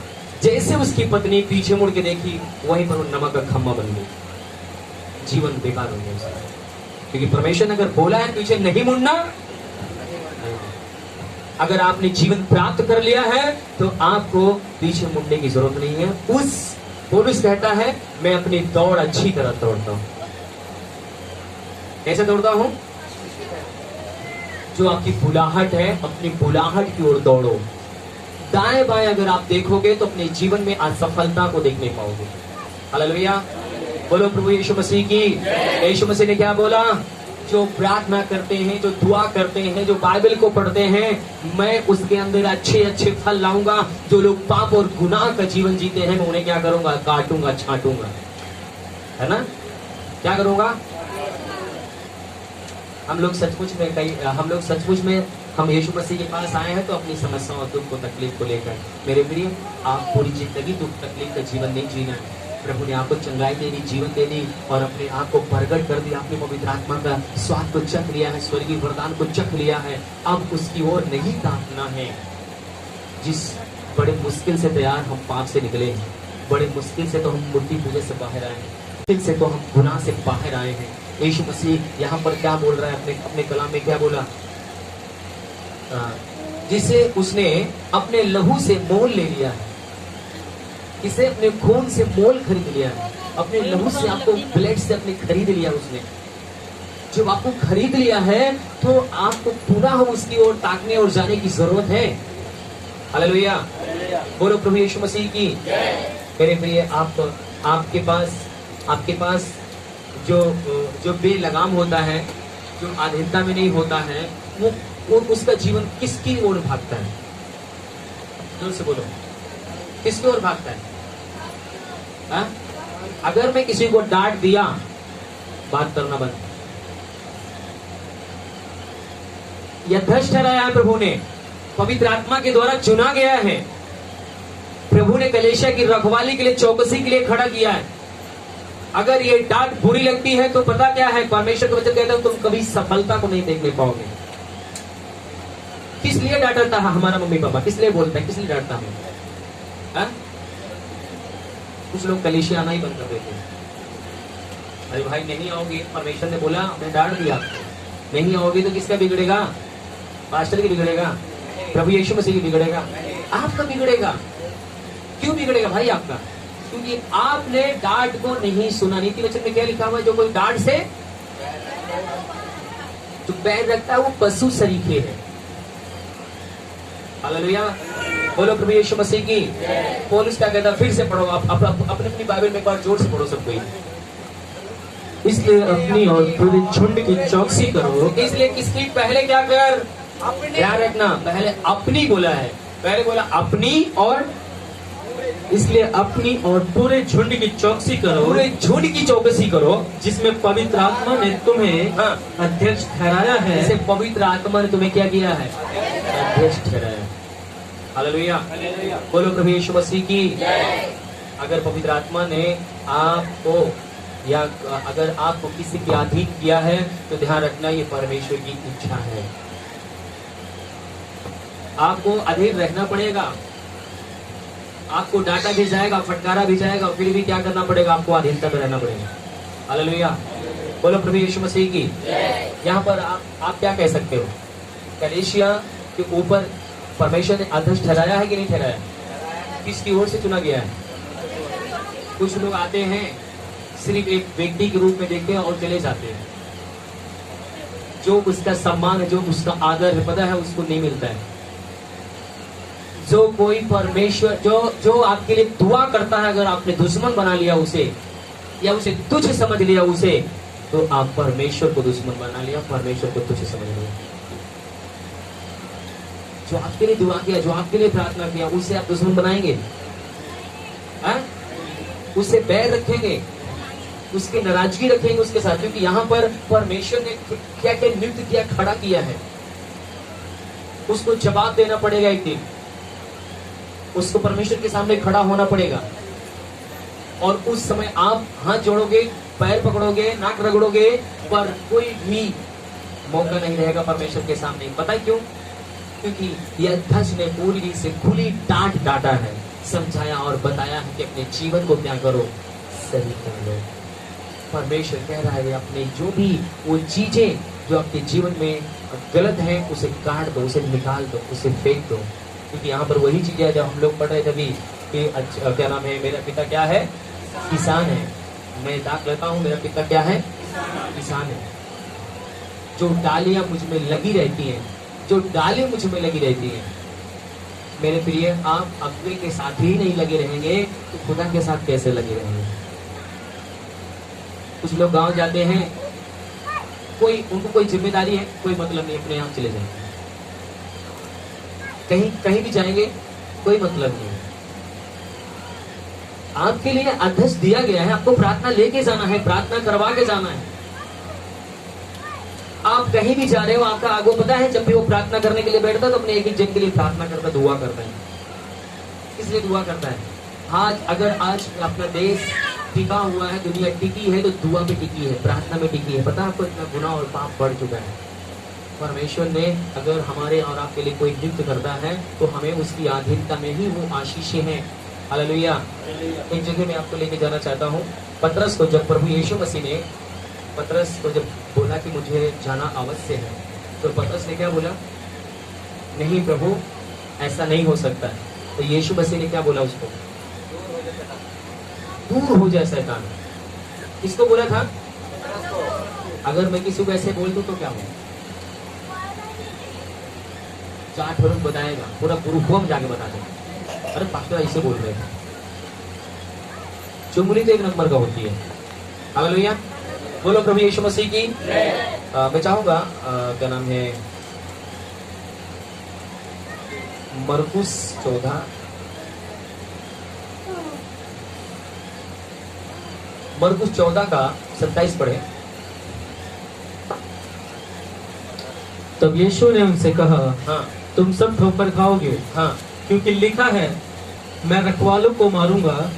जैसे उसकी पत्नी पीछे मुड़ के देखी, वहीं पर वो नमक का खम्मा बन गई, जीवन बेकार हो गया उसका। क्योंकि परमेश्वर ने अगर बोला है पीछे नहीं मुड़ना, अगर आपने जीवन प्राप्त कर लिया है तो आपको पीछे मुड़ने की जरूरत नहीं है। उस पौलुस कहता है, मैं अपनी दौड़ अच्छी तरह दौड़ता हूं। कैसे दौड़ता हूं? जो आपकी बुलाहट है, अपनी बुलाहट की ओर दौड़ो। दाएं बाएं अगर आप देखोगे तो अपने जीवन में असफलता को देखने पाओगे। हालेलुया, बोलो प्रभु यीशु मसीह की। यीशु मसीह ने क्या बोला? जो प्रार्थना करते हैं, जो दुआ करते हैं, जो बाइबल को पढ़ते हैं, मैं उसके अंदर अच्छे अच्छे फल लाऊंगा। जो लोग पाप और गुनाह का जीवन जीते हैं, मैं उन्हें क्या करूंगा? काटूंगा, छांटूंगा, है ना? क्या करूंगा? हम लोग सचमुच में हम यीशु मसीह के पास आए हैं तो अपनी समस्याओं, दुख को, तकलीफ को लेकर। मेरे प्रिय, आप पूरी जिंदगी दुख तकलीफ का जीवन नहीं जीना है। प्रभु ने आपको चंगाई दे दी, जीवन दे दी और अपने आप को प्रगट कर दिया। आपने पवित्र आत्मा का स्वाद को चख लिया है, स्वर्गीय वरदान को चख लिया है। अब उसकी ओर नहीं ताकना है। जिस बड़े मुश्किल से तैयार हम पाप से निकले हैं, बड़े मुश्किल से तो हम मूर्ति पूजा से बाहर आए हैं, मुश्किल से तो हम गुनाह से बाहर आए हैं। यीशु मसीह यहाँ पर क्या बोल रहा है, अपने कलाम में क्या बोला, जिसे उसने अपने लहू से मोल ले लिया है, इसे अपने खून से मोल खरीद लिया है, अपने लहू से आपको ब्लड से अपने खरीद लिया उसने। जब आपको खरीद लिया है तो आपको पुनः उसकी ओर ताकने और जाने की जरूरत है। हालेलुया, बोलो प्रभु यीशु मसीह की। मेरे प्रिय, आपके पास जो बेलगाम होता है, जो अधीनता में नहीं होता है, वो उसका जीवन किसकी ओर भागता है? जोर से बोलो, किसकी ओर भागता है? हा? अगर मैं किसी को डांट दिया, बात करना बंद। यथेष्ट ठहराया है प्रभु ने, पवित्र आत्मा के द्वारा चुना गया है। प्रभु ने कलीसिया की रखवाली के लिए, चौकसी के लिए खड़ा किया है। अगर ये डांट बुरी लगती है तो पता क्या है, परमेश्वर का वचन कहता है तुम कभी सफलता को नहीं देखने पाओगे। किस लिए डांटता है हमारा मम्मी पापा? किस लिए बोलता है, किस लिए डांटता है? कुछ लोग कलीसिया आना ही बंद कर देते हैं। अरे भाई नहीं आओगे, परमेश्वर ने बोला, मैं डांट दिया, नहीं आओगे तो किसका बिगड़ेगा? पास्टर की बिगड़ेगा, प्रभु यीशु मसीह की बिगड़ेगा, आपका बिगड़ेगा। क्यों बिगड़ेगा भाई आपका? क्योंकि आपने डांट को नहीं सुना। नीति वचन में क्या लिखा हुआ है, जो कोई डांट से जो बैर रखता है वो पशु सरीखे है। हालेलुया, बोलो प्रभु यीशु मसीह की। पौलुस क्या कहता है, फिर से पढ़ो आप अपनी बाइबल में एक बार जोर से पढ़ो सब कोई। इसलिए अपनी और पूरे झुंड की चौकसी करो। इसलिए किसकी? पहले क्या कर, ध्यान रखना, पहले अपनी बोला है, पहले बोला अपनी, और इसलिए अपनी और पूरे झुंड की चौकसी करो, पूरे झुंड की चौकसी करो, जिसमें पवित्र आत्मा ने तुम्हें अध्यक्ष ठहराया है। जिसे पवित्र आत्मा ने तुम्हें क्या किया है? अध्यक्ष ठहराया। हालेलुया, बोलो प्रभु यीशु मसीह की। अगर पवित्र आत्मा ने आपको या अगर आपको किसी के अधीन किया है तो ध्यान रखना, ये परमेश्वर की इच्छा है। आपको अधीन रहना पड़ेगा, आपको डांटा भी जाएगा, फटकारा भी जाएगा, फिर भी क्या करना पड़ेगा? आपको अधीनता में रहना पड़ेगा। हालेलुया, बोलो प्रभु यीशु मसीह की। यहाँ पर आप क्या कह सकते हो? कलीसिया के ऊपर परमेश्वर ने अध्यक्ष ठहराया है कि नहीं ठहराया? किसकी ओर से चुना गया है? कुछ लोग आते हैं, सिर्फ एक व्यक्ति के रूप में देखते हैं और चले जाते हैं। जो उसका सम्मान है, जो उसका आदर है, पता है उसको नहीं मिलता है। जो कोई परमेश्वर जो आपके लिए दुआ करता है, अगर आपने दुश्मन बना लिया उसे, या उसे तुच्छ समझ लिया उसे, तो आप परमेश्वर को दुश्मन बना लिया, परमेश्वर को तुच्छ समझ लिया। जो आपके लिए दुआ किया, जो आपके लिए प्रार्थना किया, उसे आप दुश्मन बनाएंगे? उससे बैर रखेंगे, उसकी नाराजगी रखेंगे उसके साथ, क्योंकि यहाँ पर परमेश्वर ने क्या क्या नियुक्त किया, खड़ा किया है। उसको जवाब देना पड़ेगा एक दिन, उसको परमेश्वर के सामने खड़ा होना पड़ेगा। और उस समय आप हाथ जोड़ोगे, पैर पकड़ोगे, नाक रगड़ोगे, पर कोई भी मौका नहीं रहेगा परमेश्वर के सामने। पता है क्यों? क्योंकि यह अध्यक्ष ने पूरी से खुली डांट डांटा है, समझाया और बताया है कि अपने जीवन को क्या करो, सही कर लो। परमेश्वर कह रहा है अपने जो भी वो चीजें जो आपके जीवन में गलत है उसे काट दो, उसे निकाल दो, उसे फेंक दो। क्योंकि यहाँ पर वही चीजें है जब हम लोग पढ़ रहे थे अभी कि क्या नाम है, मेरा पिता क्या है? किसान है। मैं दाग लेता हूँ, मेरा पिता क्या है? किसान है। जो डालियां मुझ में लगी रहती हैं, जो डाली मुझ में लगी रहती हैं, मेरे प्रिय, आप अपने के साथ ही नहीं लगे रहेंगे तो खुदा के साथ कैसे लगे रहेंगे? कुछ लोग गांव जाते हैं, उनको कोई जिम्मेदारी है, कोई मतलब नहीं, अपने यहाँ चले जाएंगे, कहीं भी जाएंगे, कोई मतलब नहीं। आपके लिए अध्यक्ष दिया गया है, आपको प्रार्थना लेके जाना है, प्रार्थना करवा के जाना है। आप कहीं भी जा रहे हो, आपका आगो पता है, जब भी वो प्रार्थना करने के लिए बैठता है तो अपने एक ही जन के लिए प्रार्थना करता है, दुआ करता है। इसलिए दुआ करता है। अगर आज अपना देश टिका हुआ है, दुनिया टिकी है, तो दुआ पे टिकी है, प्रार्थना में टिकी है। पता है आपको, इतना गुनाह और पाप बढ़ चुका है। परमेश्वर ने अगर हमारे और आपके लिए कोई नियुक्त करता है तो हमें उसकी अधीनता में ही वो आशीषें हैं। हालेलुया। एक जगह मैं आपको लेके जाना चाहता हूँ। पतरस को जब प्रभु यीशु मसीह ने पतरस को जब बोला कि मुझे जाना अवश्य है, तो पतरस ने क्या बोला? नहीं प्रभु, ऐसा नहीं हो सकता है। तो यीशु मसीह ने क्या बोला उसको? दूर हो जाए शैतान। किसको बोला था? अगर मैं किसी को ऐसे बोल दूं तो क्या हो? चाट फरुख बताएगा, पूरा गुरुकुम जाके बता देगा, अरे पास्टर ऐसे बोल रहे हैं। चुंगली तो एक नंबर का होती है। हालेलुया। बोलो प्रभु यीशु मसीह की। मैं चाहूंगा क्या नाम है, मरकुस 14 का 27 पढ़े। तब यीशु ने उनसे कहा, हाँ तुम सब ठोकर खाओगे, हाँ, क्योंकि लिखा है, मैं रखवालों को मारूंगा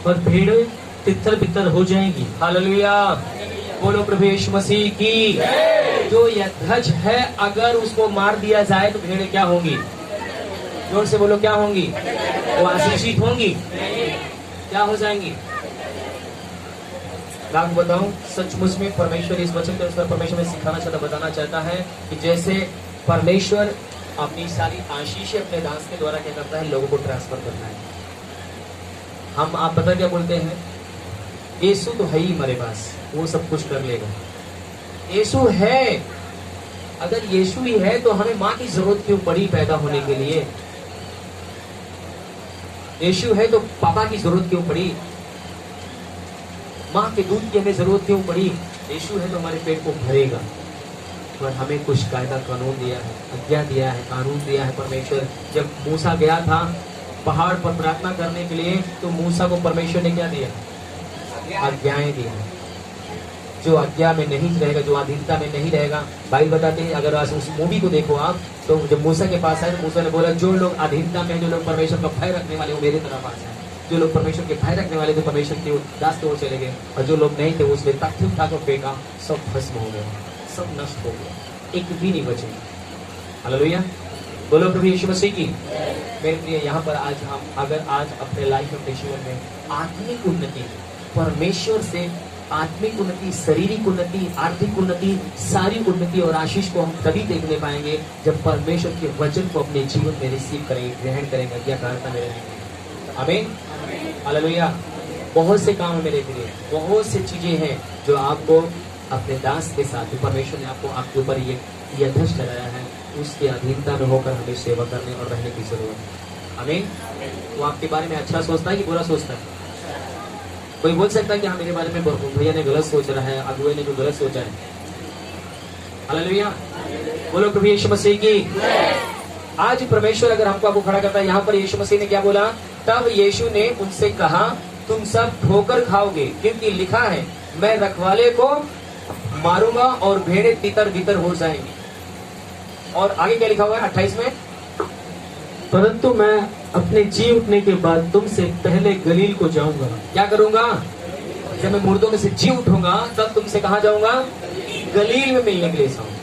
और भेड़ें तितर बितर हो जाएंगी। हालेलुया। बोलो प्रभु यीशु मसीह की। जो यह ध्वज है, अगर उसको मार दिया जाए तो भेड़ें क्या होंगी? जोर से बोलो, क्या होंगी? वो आशीषित होंगी? क्या हो जाएंगी? लाख बताऊं, सचमुच में परमेश्वर इस वचन के अनुसार परमेश्वर में सिखाना चाहता, बताना चाहता है कि जैसे परमेश्वर अपनी सारी आशीषें अपने दास के द्वारा क्या करता है, लोगों को ट्रांसफर करना है। हम आप पता क्या बोलते हैं? यीशु तो है ही हमारे पास, वो सब कुछ कर लेगा। यीशु है, अगर यीशु ही है तो हमें माँ की जरूरत क्यों पड़ी पैदा होने के लिए? यीशु है तो पापा की जरूरत क्यों पड़ी? माँ के दूध की हमें जरूरत क्यों पड़ी? यीशु है तो हमारे पेट को भरेगा। पर हमें कुछ कायदा कानून दिया है, आज्ञा दिया है, कानून दिया है परमेश्वर। जब मूसा गया था पहाड़ पर प्रार्थना करने के लिए, तो मूसा को परमेश्वर ने क्या दिया? आज्ञाएं दी है। जो आज्ञा में नहीं रहेगा, जो अधीनता में नहीं रहेगा, बाइबल बताते हैं, अगर आज उस मूवी को देखो आप, तो जब मूसा के पास आए तो मूसा ने बोला, जो लोग अधीनता में, जो लोग परमेश्वर का भय रखने वाले, वो मेरे तरफ आ जाए। जो लोग परमेश्वर के भय रखने वाले थे, परमेश्वर के रास्ते वो चले गए, और जो लोग नहीं थे उसने तख्ती उठाकर फेंका, सब भस्म हो गया, सब नष्ट हो गया, एक भी नहीं बचे। हालेलुया। बोलो प्रभु यीशु मसीह की। मेरे प्रिय, यहाँ पर आज हम अगर आज अपने लाइफ अपने जीवन में आत्मिक उन्नति, परमेश्वर से आत्मिक उन्नति, शारीरिक उन्नति, आर्थिक उन्नति, सारी उन्नति और आशीष को हम तभी देखने पाएंगे जब परमेश्वर के वचन को अपने जीवन में रिसीव करेंगे, ग्रहण करेंगे। क्या कहता मेरे लिए? आमीन। हालेलुया। बहुत से काम है मेरे प्रिय, बहुत सी चीजें हैं जो आपको अपने दास के साथ, परमेश्वर ने आपको आपके ऊपर ये यथेष्ट लगाया है, उसकी अधीनता में होकर हमें सेवा करने और रहने की जरूरत है। आमीन। वो आपके बारे में अच्छा सोचता है कि बुरा सोचता है? कोई बोल सकता है कि हाँ मेरे बारे में भैया ने गलत सोच रहा है, अगुए ने जो गलत सोचा है। हालेलुया। बोलो प्रभु यीशु मसीह की। आज परमेश्वर अगर हमको आपको खड़ा करता है, यहाँ पर यीशु मसीह ने क्या बोला? तब यीशु ने उनसे कहा, तुम सब ठोकर खाओगे, क्योंकि लिखा है, मैं रखवाले को मारूंगा और भेड़ें तितर बितर हो जाएंगी। और आगे क्या लिखा हुआ है 28 में? परंतु मैं अपने जी उठने के बाद तुमसे पहले गलील को जाऊंगा। क्या करूंगा? जब मैं मुर्दों में से जी उठूंगा तब तुमसे कहां जाऊंगा? गलील में मिलने के लिए जाऊंगा।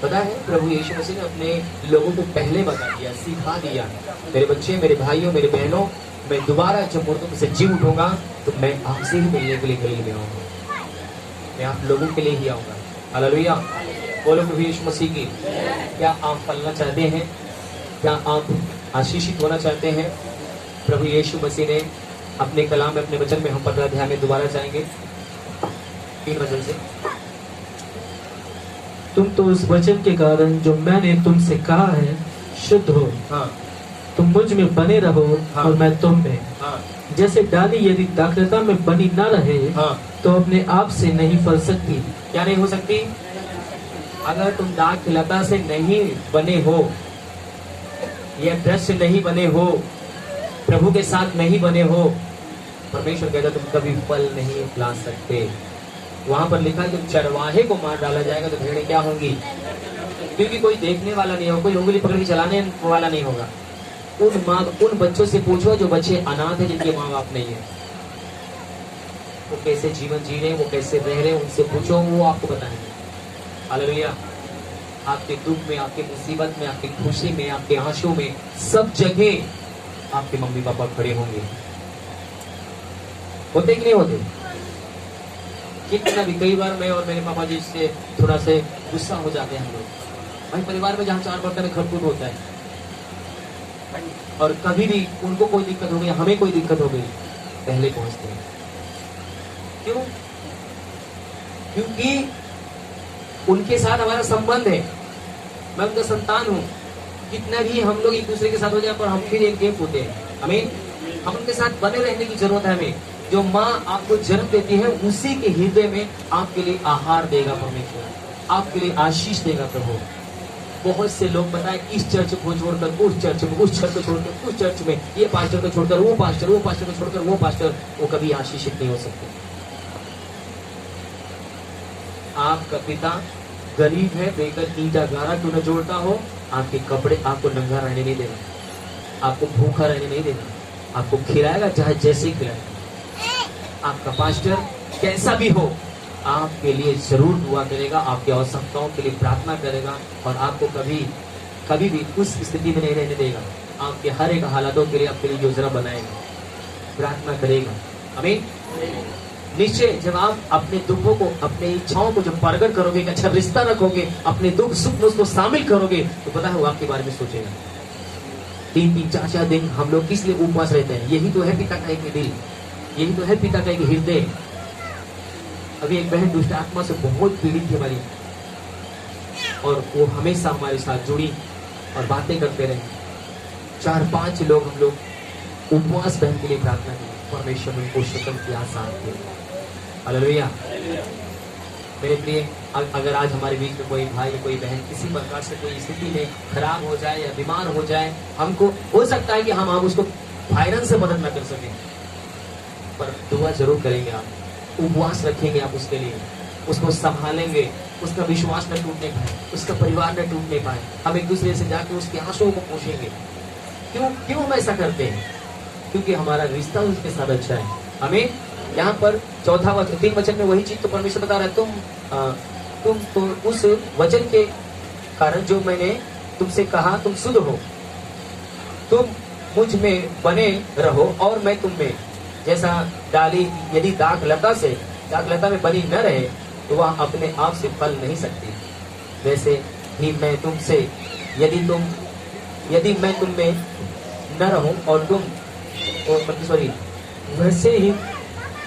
पता है, प्रभु यीशु मसीह ने अपने लोगों को पहले बता दिया, सिखा दिया, मेरे बच्चे, मेरे भाइयों, मेरे बहनों, मैं दोबारा जब मुर्दों में से जी उठूंगा तो मैं आपसे ही मिलने के लिए गलील में आऊंगा, मैं आप लोगों के लिए ही आऊंगा। हालेलुया। बोलो प्रभु यीशु मसीह की। क्या आप फलना चाहते हैं? क्या आप आशीषित होना चाहते हैं? प्रभु यीशु मसीह ने अपने कलाम में, अपने वचन में, हम 15 अध्याय में दोबारा जाएंगे 3 वचन से। तुम तो उस वचन के कारण जो मैंने तुमसे कहा है शुद्ध हो। हाँ। तुम मुझ में बने रहो, हाँ। और मैं तुम में। हाँ। जैसे डाली यदि दाखलता में बनी न रहे, हाँ। तो अपने आप से नहीं फल सकती। क्या नहीं हो सकती? अगर तुम दाखलता से नहीं बने हो, यह दृश्य नहीं बने हो, प्रभु के साथ नहीं बने हो, परमेश्वर कहता तुम कभी फल नहीं ला सकते। वहां पर लिखा कि चरवाहे को मार डाला जाएगा तो भेड़ें क्या होंगी? क्योंकि कोई देखने वाला नहीं होगा, कोई उंगली पकड़ के चलाने वाला नहीं होगा। उन बच्चों से पूछो जो बच्चे अनाथ है, जिनके माँ बाप नहीं है, वो कैसे जीवन जी रहे, वो कैसे रह रहे, उनसे पूछो, वो आपको बताएंगे। हालेलुया। आपके दुख में, आपके मुसीबत में, आपकी खुशी में, आपके आंसू में, सब जगह आपके मम्मी पापा खड़े होंगे। होते कि नहीं होते? कितना भी, कई बार मैं और मेरे पापा जी से थोड़ा से गुस्सा हो जाते हैं हम लोग। भाई परिवार में जहाँ 4 बर्तन में खटपट होता है, और कभी भी उनको कोई दिक्कत हो गई, हमें कोई दिक्कत हो गई, पहले पहुंचते हैं। क्यों? क्योंकि उनके साथ हमारा संबंध है, मैं उनका संतान हूं। कितना भी हम लोग एक दूसरे के साथ हो जाए पर हम फिर एक होते हैं। हमें हम उनके साथ बने रहने की जरूरत है। हमें जो माँ आपको जन्म देती है, उसी के हृदय में आपके लिए आहार देगा परमेश्वर, आपके लिए आशीष देगा प्रभु। बहुत से लोग बताए इस चर्च को छोड़कर उस चर्च में, उस चर्च को छोड़कर उस चर्च में, ये पास्टर को छोड़कर वो पास्टर, वो पास्टर को छोड़कर वो पास्टर, वो कभी आशीषित नहीं हो सकते। आपका पिता गरीब है, बेकर ईंटा गारा क्यों न जोड़ता हो, आपके कपड़े आपको नंगा रहने नहीं देगा, आपको भूखा रहने नहीं देगा, आपको खिलाएगा चाहे जैसे ही खिलाएगा। आपका पास्टर कैसा भी हो, आपके लिए जरूर दुआ करेगा, आपकी आवश्यकताओं के लिए प्रार्थना करेगा, और आपको कभी भी उस स्थिति में नहीं रहने देगा। आपके हर एक हालातों के लिए आपके लिए योजना बनाएगा, प्रार्थना करेगा। आमीन। निश्चय जब आप अपने दुखों को, अपने इच्छाओं को जब प्रकट करोगे, एक अच्छा रिश्ता रखोगे, अपने दुख सुख में उसको शामिल करोगे, तो पता है वो आपके बारे में सोचेगा। 3-3, 4-4 दिन हम लोग किस लिए उपवास रहते हैं? यही तो है पिता का एक दिल, यही तो है पिता का एक हृदय। अभी एक बहन दुष्ट आत्मा से बहुत पीड़ित थी हमारी, और वो हमेशा हमारे साथ जुड़ी और बातें करते रहे। 4-5 लोग हम लोग उपवास बहन के लिए प्रार्थना की, परमेश्वर ने उनको शकल किया, साथ दिया। हालेलुया। मेरे प्रिय, अगर आज हमारे बीच में कोई भाई, कोई बहन किसी प्रकार से कोई स्थिति में खराब हो जाए या बीमार हो जाए, हमको हो सकता है कि हम उसको फाइनेंस से मदद न कर सके, पर दुआ जरूर करेंगे। आप उपवास रखेंगे, आप उसके लिए उसको संभालेंगे, उसका विश्वास न टूटने पाए, उसका परिवार न टूटने पाए। हम एक दूसरे से जाकर उसके आंसुओं को पोंछेंगे। क्यों हम ऐसा करते हैं? क्योंकि हमारा रिश्ता उसके साथ अच्छा है। हमें यहाँ पर 4 वचन, 3 वचन में वही चीज तो परमेश्वर बता रहा है, तुम तो उस वचन के कारण जो मैंने तुमसे कहा, तुम शुद्ध हो, तुम मुझ में बने रहो और मैं तुम में। जैसा डाली यदि दाग लता में बनी न रहे तो वह अपने आप से फल नहीं सकती, वैसे ही मैं तुमसे, यदि मैं तुम में न रहूं और तुम वैसे ही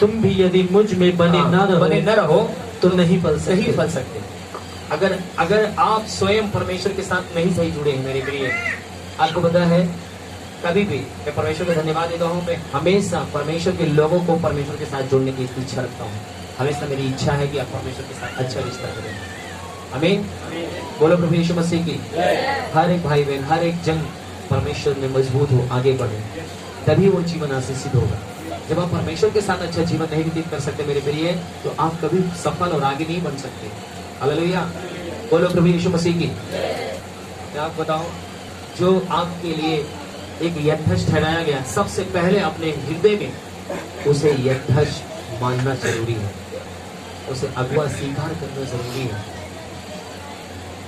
तुम भी यदि मुझ में बने न रहो तो नहीं फल सकते। अगर आप स्वयं परमेश्वर के साथ नहीं सही जुड़े हैं मेरे प्रिय, आपको पता है, कभी भी मैं परमेश्वर को धन्यवाद देता हूँ। मैं हमेशा परमेश्वर के लोगों को परमेश्वर के साथ जोड़ने की इच्छा रखता हूँ। हमेशा मेरी इच्छा है कि आप परमेश्वर के साथ अच्छा रिश्ता करें। आमीन। बोलो प्रभु यीशु मसीह की। हर एक भाई बहन, हर एक जन परमेश्वर में मजबूत हो, आगे बढ़े, तभी वो जीवन आशीषित होगा। जब आप परमेश्वर के साथ अच्छा जीवन नहीं व्यतीत कर सकते मेरे प्रिय, तो आप कभी सफल और आगे नहीं बन सकते। हालेलुया। बोलो प्रभु यीशु मसीह की। मैं आपको बताऊं, जो आपके लिए एक यथार्थ ठहराया गया, सबसे पहले अपने हृदय में उसे यथार्थ मानना जरूरी है, उसे अगवा स्वीकार करना जरूरी है।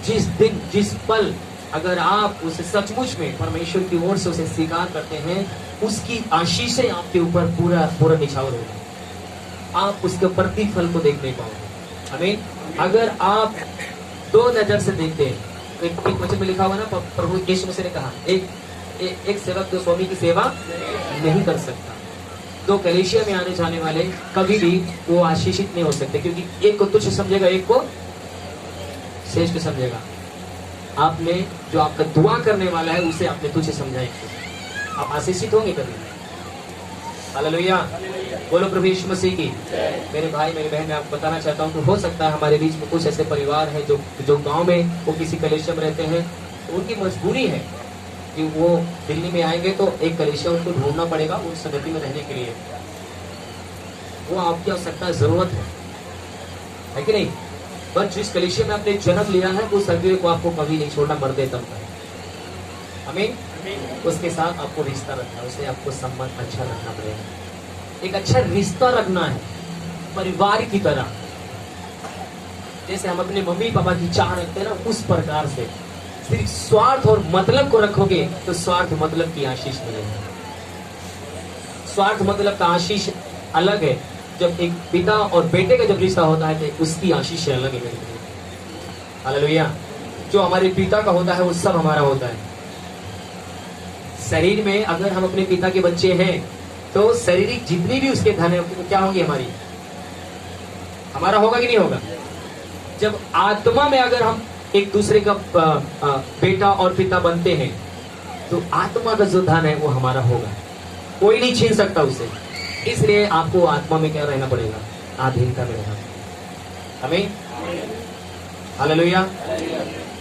जिस दिन, जिस पल अगर आप उसे सचमुच में परमेश्वर की ओर से उसे स्वीकार करते हैं, उसकी आशीषें आपके ऊपर पूरा निछावर होगा। आप उसके प्रतिफल को देख नहीं पाओगे। आमीन। अगर आप 2 नजर से देखते हैं, एक वचन में लिखा हुआ ना, प्रभु यीशु मसीह ने कहा, एक सेवक 2 स्वामी की सेवा नहीं कर सकता। 2 कलीसिया में आने जाने वाले कभी भी वो आशीषित नहीं हो सकते, क्योंकि एक को तुच्छ समझेगा, एक को श्रेष्ठ समझेगा। आपने जो आपका दुआ करने वाला है उसे आपने तुझे समझाएंगे, आप आशीषित होंगे कभी। हालेलुया। बोलो प्रभु यीशु मसीह की। मेरे भाई, मेरे बहन, मैं आपको बताना चाहता हूँ कि हो सकता है हमारे बीच में कुछ ऐसे परिवार हैं जो गांव में, वो किसी कलीसिया में रहते हैं, उनकी मजबूरी है कि वो दिल्ली में आएंगे तो एक कलीसिया उनको ढूंढना पड़ेगा उस संगति में रहने के लिए। वो आपकी आवश्यकता जरूरत है कि नहीं? पर जिस कलीसिया में आपने जन्म लिया है, उस संगति को आपको कभी नहीं छोड़ना, मरते दम तक। आमीन। उसके साथ आपको रिश्ता रखना, उसे आपको संबंध अच्छा रखना पड़ेगा। एक अच्छा रिश्ता रखना है, परिवार की तरह। जैसे हम अपने मम्मी पापा की चाह रखते हैं ना, उस प्रकार से सिर्फ स्वार्थ और मतलब को रखोगे तो स्वार्थ मतलब की आशीष मिलेगी। स्वार्थ मतलब का आशीष अलग है। जब एक पिता और बेटे का जब रिश्ता होता है तो उसकी आशीष अलग है। हालेलुया। जो हमारे पिता का होता है वो सब हमारा होता है। शरीर में अगर हम अपने पिता के बच्चे हैं तो शारीरिक जितनी भी उसके धन है क्या होगी, हमारा होगा कि नहीं होगा। जब आत्मा में अगर हम एक दूसरे का बेटा और पिता बनते हैं तो आत्मा का जो धन है वो हमारा होगा, कोई नहीं छीन सकता उसे। इसलिए आपको आत्मा में क्या रहना पड़ेगा, अधीनता में रहना। हमें हालेलुया।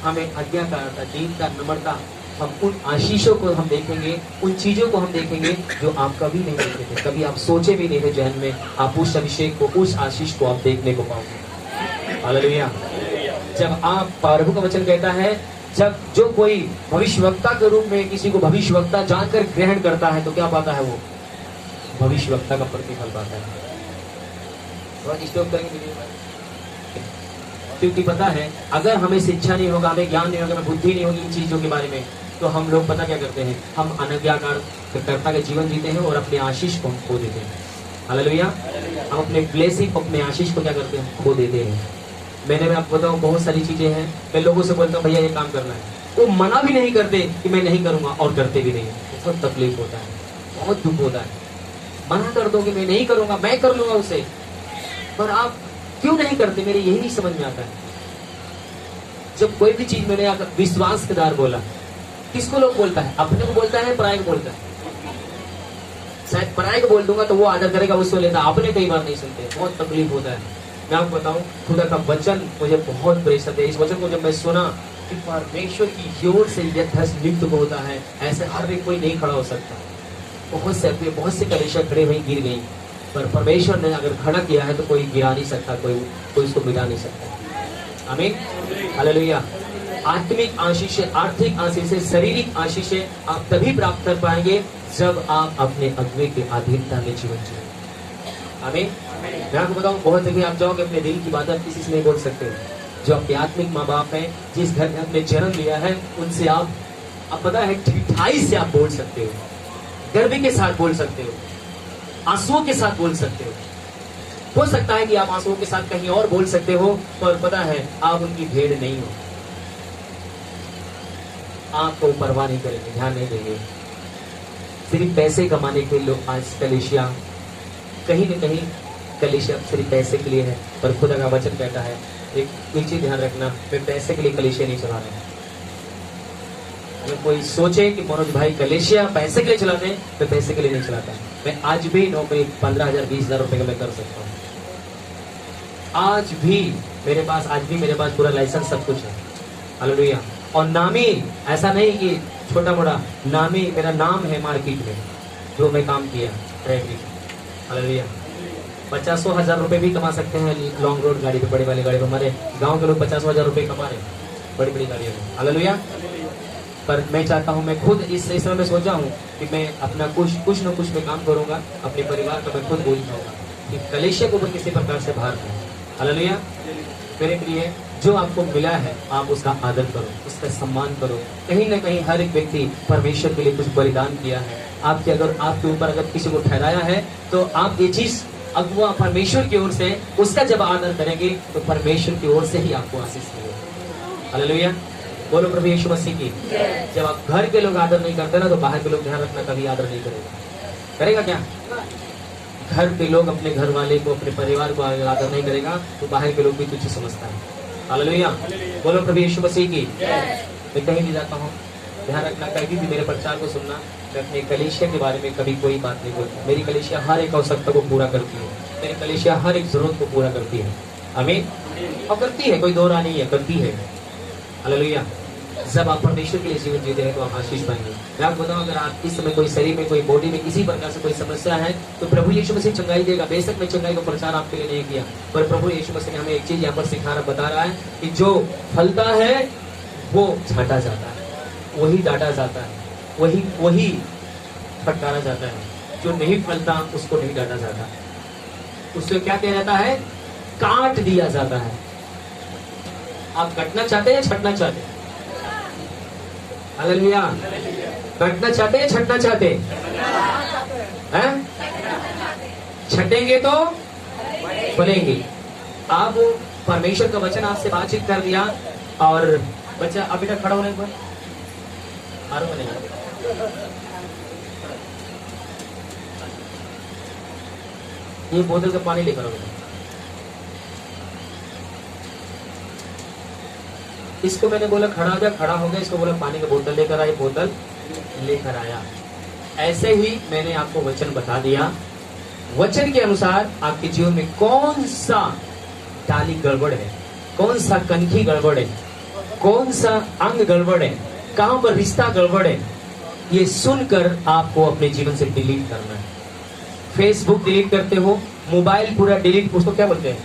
हमें आज्ञाकारिता, दीनता, नम्रता, हम उन आशीषों को हम देखेंगे, उन चीजों को हम देखेंगे जो आप कभी नहीं देखे थे, कभी आप सोचे भी नहीं थे जहन में। आप उस अभिषेक को, उस आशीष को आप देखने को पाओगे। हालेलुया। जब आप, प्रभु का वचन कहता है, जब जो कोई भविष्यवक्ता के रूप में किसी को भविष्यवक्ता जानकर ग्रहण करता है तो क्या पाता है, वो भविष्यवक्ता का प्रतिफल पाता है। क्योंकि पता है अगर हमें शिक्षा नहीं होगा, हमें ज्ञान नहीं होगा, हमें बुद्धि नहीं होगी इन चीजों के बारे में, तो हम लोग पता क्या करते हैं, हम अनज्ञाकार कर्ता के जीवन जीते हैं और अपने आशीष को हम खो देते हैं। हालेलुया। हम अपने ब्लेसिंग, अपने आशीष को क्या करते हैं, खो देते हैं। मैंने आपको बताऊं बहुत सारी चीजें हैं, मैं लोगों से बोलता हूँ भैया ये काम करना है, वो मना भी नहीं करते कि मैं नहीं करूंगा और करते भी नहीं। बहुत तकलीफ होता है, बहुत दुख होता है। मना कर दो कि मैं नहीं करूंगा, मैं कर लूंगा उसे, पर आप क्यों नहीं करते, मेरे यही नहीं समझ में आता है। जब कोई भी चीज मैंने आकर विश्वास के द्वार बोला, किसको लोग बोलता है, अपने को बोलता है, पराये को बोलता है। शायद पराये को बोल दूंगा तो वो आदर करेगा, उसको लेता, अपने कई बार नहीं सुनते, बहुत तकलीफ होता है। मैं आपको बताऊं, खुदा का वचन मुझे बहुत प्रेषित है। इस वचन को जब मैं सुना कि परमेश्वर की ओर से यह धस नियुक्त होता है, ऐसे हर एक कोई नहीं खड़ा हो सकता। बहुत से कलीसिया खड़े हुई गिर गई, पर परमेश्वर ने अगर खड़ा किया है तो कोई गिरा नहीं सकता, कोई उसको मिटा नहीं सकता। आमीन। हालेलुया। आत्मिक आशीष, आर्थिक आशीष, शारीरिक आशीष आप तभी प्राप्त कर पाएंगे जब आप अपने अगुवे के अधीनता में जीवन जिएंगे। आमीन। मैं आपको बताऊं, बहुत जगह आप जाओगे, अपने दिल की बात आप किसी से नहीं बोल सकते हो। जो आपके आत्मिक माँ बाप हैं, जिस घर में आपने जन्म लिया है, उनसे आप पता है ठिठाई से आप बोल सकते हो, गर्व के साथ बोल सकते हो, आंसुओं के साथ बोल सकते हो सकता है कि आप आंसुओं के साथ कहीं और बोल सकते हो, पर पता है आप उनकी भेड़ नहीं हो। आपको परवाह नहीं करेंगे, ध्यान नहीं देंगे। सिर्फ पैसे कमाने के लोग आज कलीसिया, कहीं न कहीं कलीसिया सिर्फ पैसे के लिए है, पर खुदा का वचन कहता है, एक चीज ध्यान रखना, मैं पैसे के लिए कलीसिया नहीं चला रहा। अगर कोई सोचे कि मनोज भाई कलीसिया पैसे के लिए चलाते हैं, मैं पैसे के लिए नहीं चलाता। मैं आज भी नौकरी 15,000 20,000 रुपए का मैं कर सकता हूँ। आज भी मेरे पास पूरा लाइसेंस सब कुछ है। हालेलुया। और नामी, ऐसा नहीं कि छोटा मोटा, नामी मेरा नाम है मार्केट में जो मैं काम किया ड्राइवरी। हालेलुया। 50,000 रुपए भी कमा सकते हैं लॉन्ग रोड गाड़ी पे, बड़ी वाली गाड़ी पे। हमारे गांव के लोग 50,000 रुपए कमा रहे हैं बड़ी बड़ी गाड़ियों में। हालेलुया। पर मैं चाहता हूं, मैं खुद इस समय में सोचा हूं कि मैं अपना कुछ न कुछ मैं काम करूंगा, अपने परिवार का मैं खुद बोझ उठाऊंगा कि कलीसिया को मैं किसी प्रकार से बाहर करूं। हालेलुया। मेरे लिए जो आपको मिला है आप उसका आदर करो, उसका सम्मान करो। कहीं ना कहीं हर एक व्यक्ति परमेश्वर के लिए कुछ बलिदान किया है। आपके ऊपर अगर किसी को ठहराया है तो आप ये चीज अगुआ परमेश्वर की ओर से उसका जब आदर करेंगे तो परमेश्वर की ओर से ही आपको आशीष मिलेगी। हालेलुया। बोलो प्रभु यीशु मसीह की। जब आप घर के लोग आदर नहीं करते ना, तो बाहर के लोग, ध्यान रखना, कभी आदर नहीं करेगा क्या? घर के लोग अपने घर वाले को, अपने परिवार को आदर नहीं करेगा तो बाहर के लोग भी तुझे समझता है। हालेलुया। बोलो प्रभु यीशु मसीह की। मैं कहीं भी जाता हूँ, ध्यान रखना, कभी भी मेरे प्रचार को सुनना, मैं अपने कलीसिया के बारे में कभी कोई बात नहीं बोलता। मेरी कलीसिया हर एक आवश्यकता को पूरा करती है, मेरी कलीसिया हर एक जरूरत को पूरा करती है। आमीन। और करती है, कोई दो राह नहीं है, करती है। हालेलुया। जब आप परमेश्वर के लिए जीवन जीते हैं तो आप आशीष पाएंगे। मैं आपको बताऊं, अगर आप इस समय कोई शरीर में, कोई बॉडी में किसी प्रकार से कोई समस्या है तो प्रभु यीशु मसीह चंगाई देगा। बेशक मैं चंगाई का प्रचार आपके लिए नहीं किया, पर प्रभु यीशु मसीह ने हमें एक चीज यहाँ पर बता रहा है कि जो फलता है वो छांटा जाता है, वही डांटा जाता है, वही फटकारा जाता है। जो नहीं फलता उसको नहीं डांटा जाता, उसको क्या किया जाता है? काट दिया जाता है। आप कटना चाहते हैं या छटना चाहते हैं? हालेलुया। कटना चाहते हैं, छटना चाहते हैं? छटेंगे तो बढ़ेंगे। आप परमेश्वर का वचन आपसे बातचीत कर दिया और बच्चा अभी तक खड़ा होने पर मारो बनेगा। ये बोतल का पानी लेकर आओ। इसको मैंने बोला खड़ा हो जा, खड़ा हो गया। इसको बोला पानी का बोतल लेकर आए, बोतल लेकर आया। ऐसे ही मैंने आपको वचन बता दिया। वचन के अनुसार आपके जीवन में कौन सा डाली गड़बड़ है, कौन सा कनखी गड़बड़ है, कौन सा अंग गड़बड़ है, कहां पर रिश्ता गड़बड़ है, ये सुनकर आपको अपने जीवन से डिलीट करना है। फेसबुक डिलीट करते हो, मोबाइल पूरा डिलीट, उसको क्या बोलते हैं,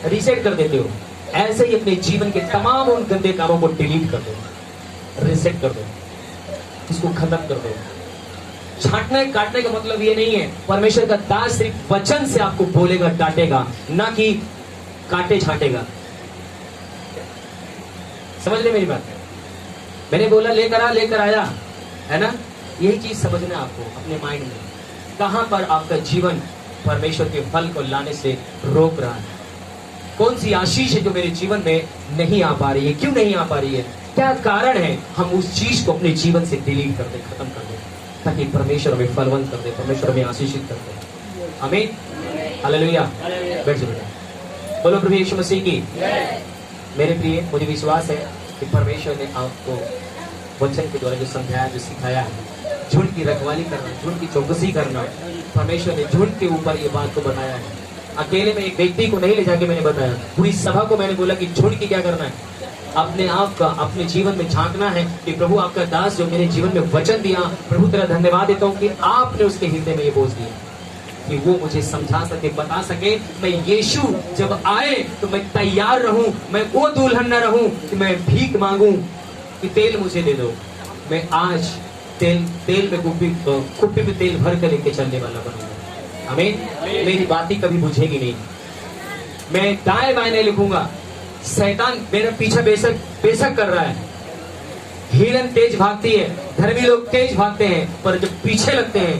रीसेट कर देते हो। ऐसे ही अपने जीवन के तमाम उन गंदे कामों को डिलीट कर दो, रीसेट कर दो, इसको खत्म कर दो। छांटने काटने का मतलब ये नहीं है। परमेश्वर का दास सिर्फ वचन से आपको बोलेगा, डांटेगा, ना कि काटे छांटेगा। समझ ले मेरी बात? मैंने बोला लेकर आया, है ना? यही चीज समझना आपको अपने माइंड में, कहां पर आपका जीवन परमेश्वर के फल को लाने से रोक रहा है। कौन सी आशीष है जो मेरे जीवन में नहीं आ पा रही है, क्यों नहीं आ पा रही है, क्या कारण है। हम उस चीज को अपने जीवन से डिलीट कर दे, खत्म कर दे, ताकि परमेश्वर हमें फलवंत कर दे, परमेश्वर हमें आशीषित कर दे। आमीन, हालेलुया। बैठ जाओ बेटा। बोलो प्रभु यीशु मसीह की। मेरे प्रिय, मुझे विश्वास है कि परमेश्वर ने आपको वचन के द्वारा जो समझाया, जो सिखाया है, झुंड की रखवाली करना, झुंड की चौकसी करना, परमेश्वर ने झुंड के ऊपर ये बात को बताया है। अकेले में एक व्यक्ति को नहीं ले जाके मैंने बताया, पूरी सभा को मैंने बोला कि झुंड की क्या करना है, अपने आप का अपने जीवन में झांकना है कि प्रभु आपका दास जो मेरे जीवन में वचन दिया, प्रभु तेरा धन्यवाद देता हूँ कि आपने उसके हृदय में ये बोझ दिया कि वो मुझे समझा सके, बता सके। मैं यीशु जब आए तो मैं तैयार रहूं, मैं वो दुल्हन न रहूं कि मैं भीख मांगूं कि तेल मुझे दे दो। मैं आज तेल में कुप्पी में तेल भर कर लेके चलने वाला बनूंगा। आमीन। मेरी बातें कभी बुझेगी नहीं। मैं दाएं बाएं नहीं लिखूंगा। शैतान मेरा पीछा बेशक कर रहा है। हिरन तेज भागती है, धर्मी लोग तेज भागते हैं, पर जब पीछे लगते हैं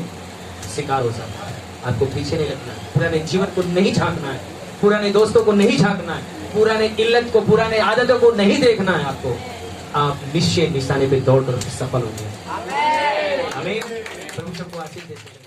शिकार हो जाता है। आपको पीछे नहीं लगना है, पुराने जीवन को नहीं झांकना है, पुराने दोस्तों को नहीं झांकना है, पुराने इल्लत को, पुराने आदतों को नहीं देखना है। आपको आप निश्चय निशाने पे दौड़ कर सफल होंगे। आमीन। प्रभु सबको आशीष दे।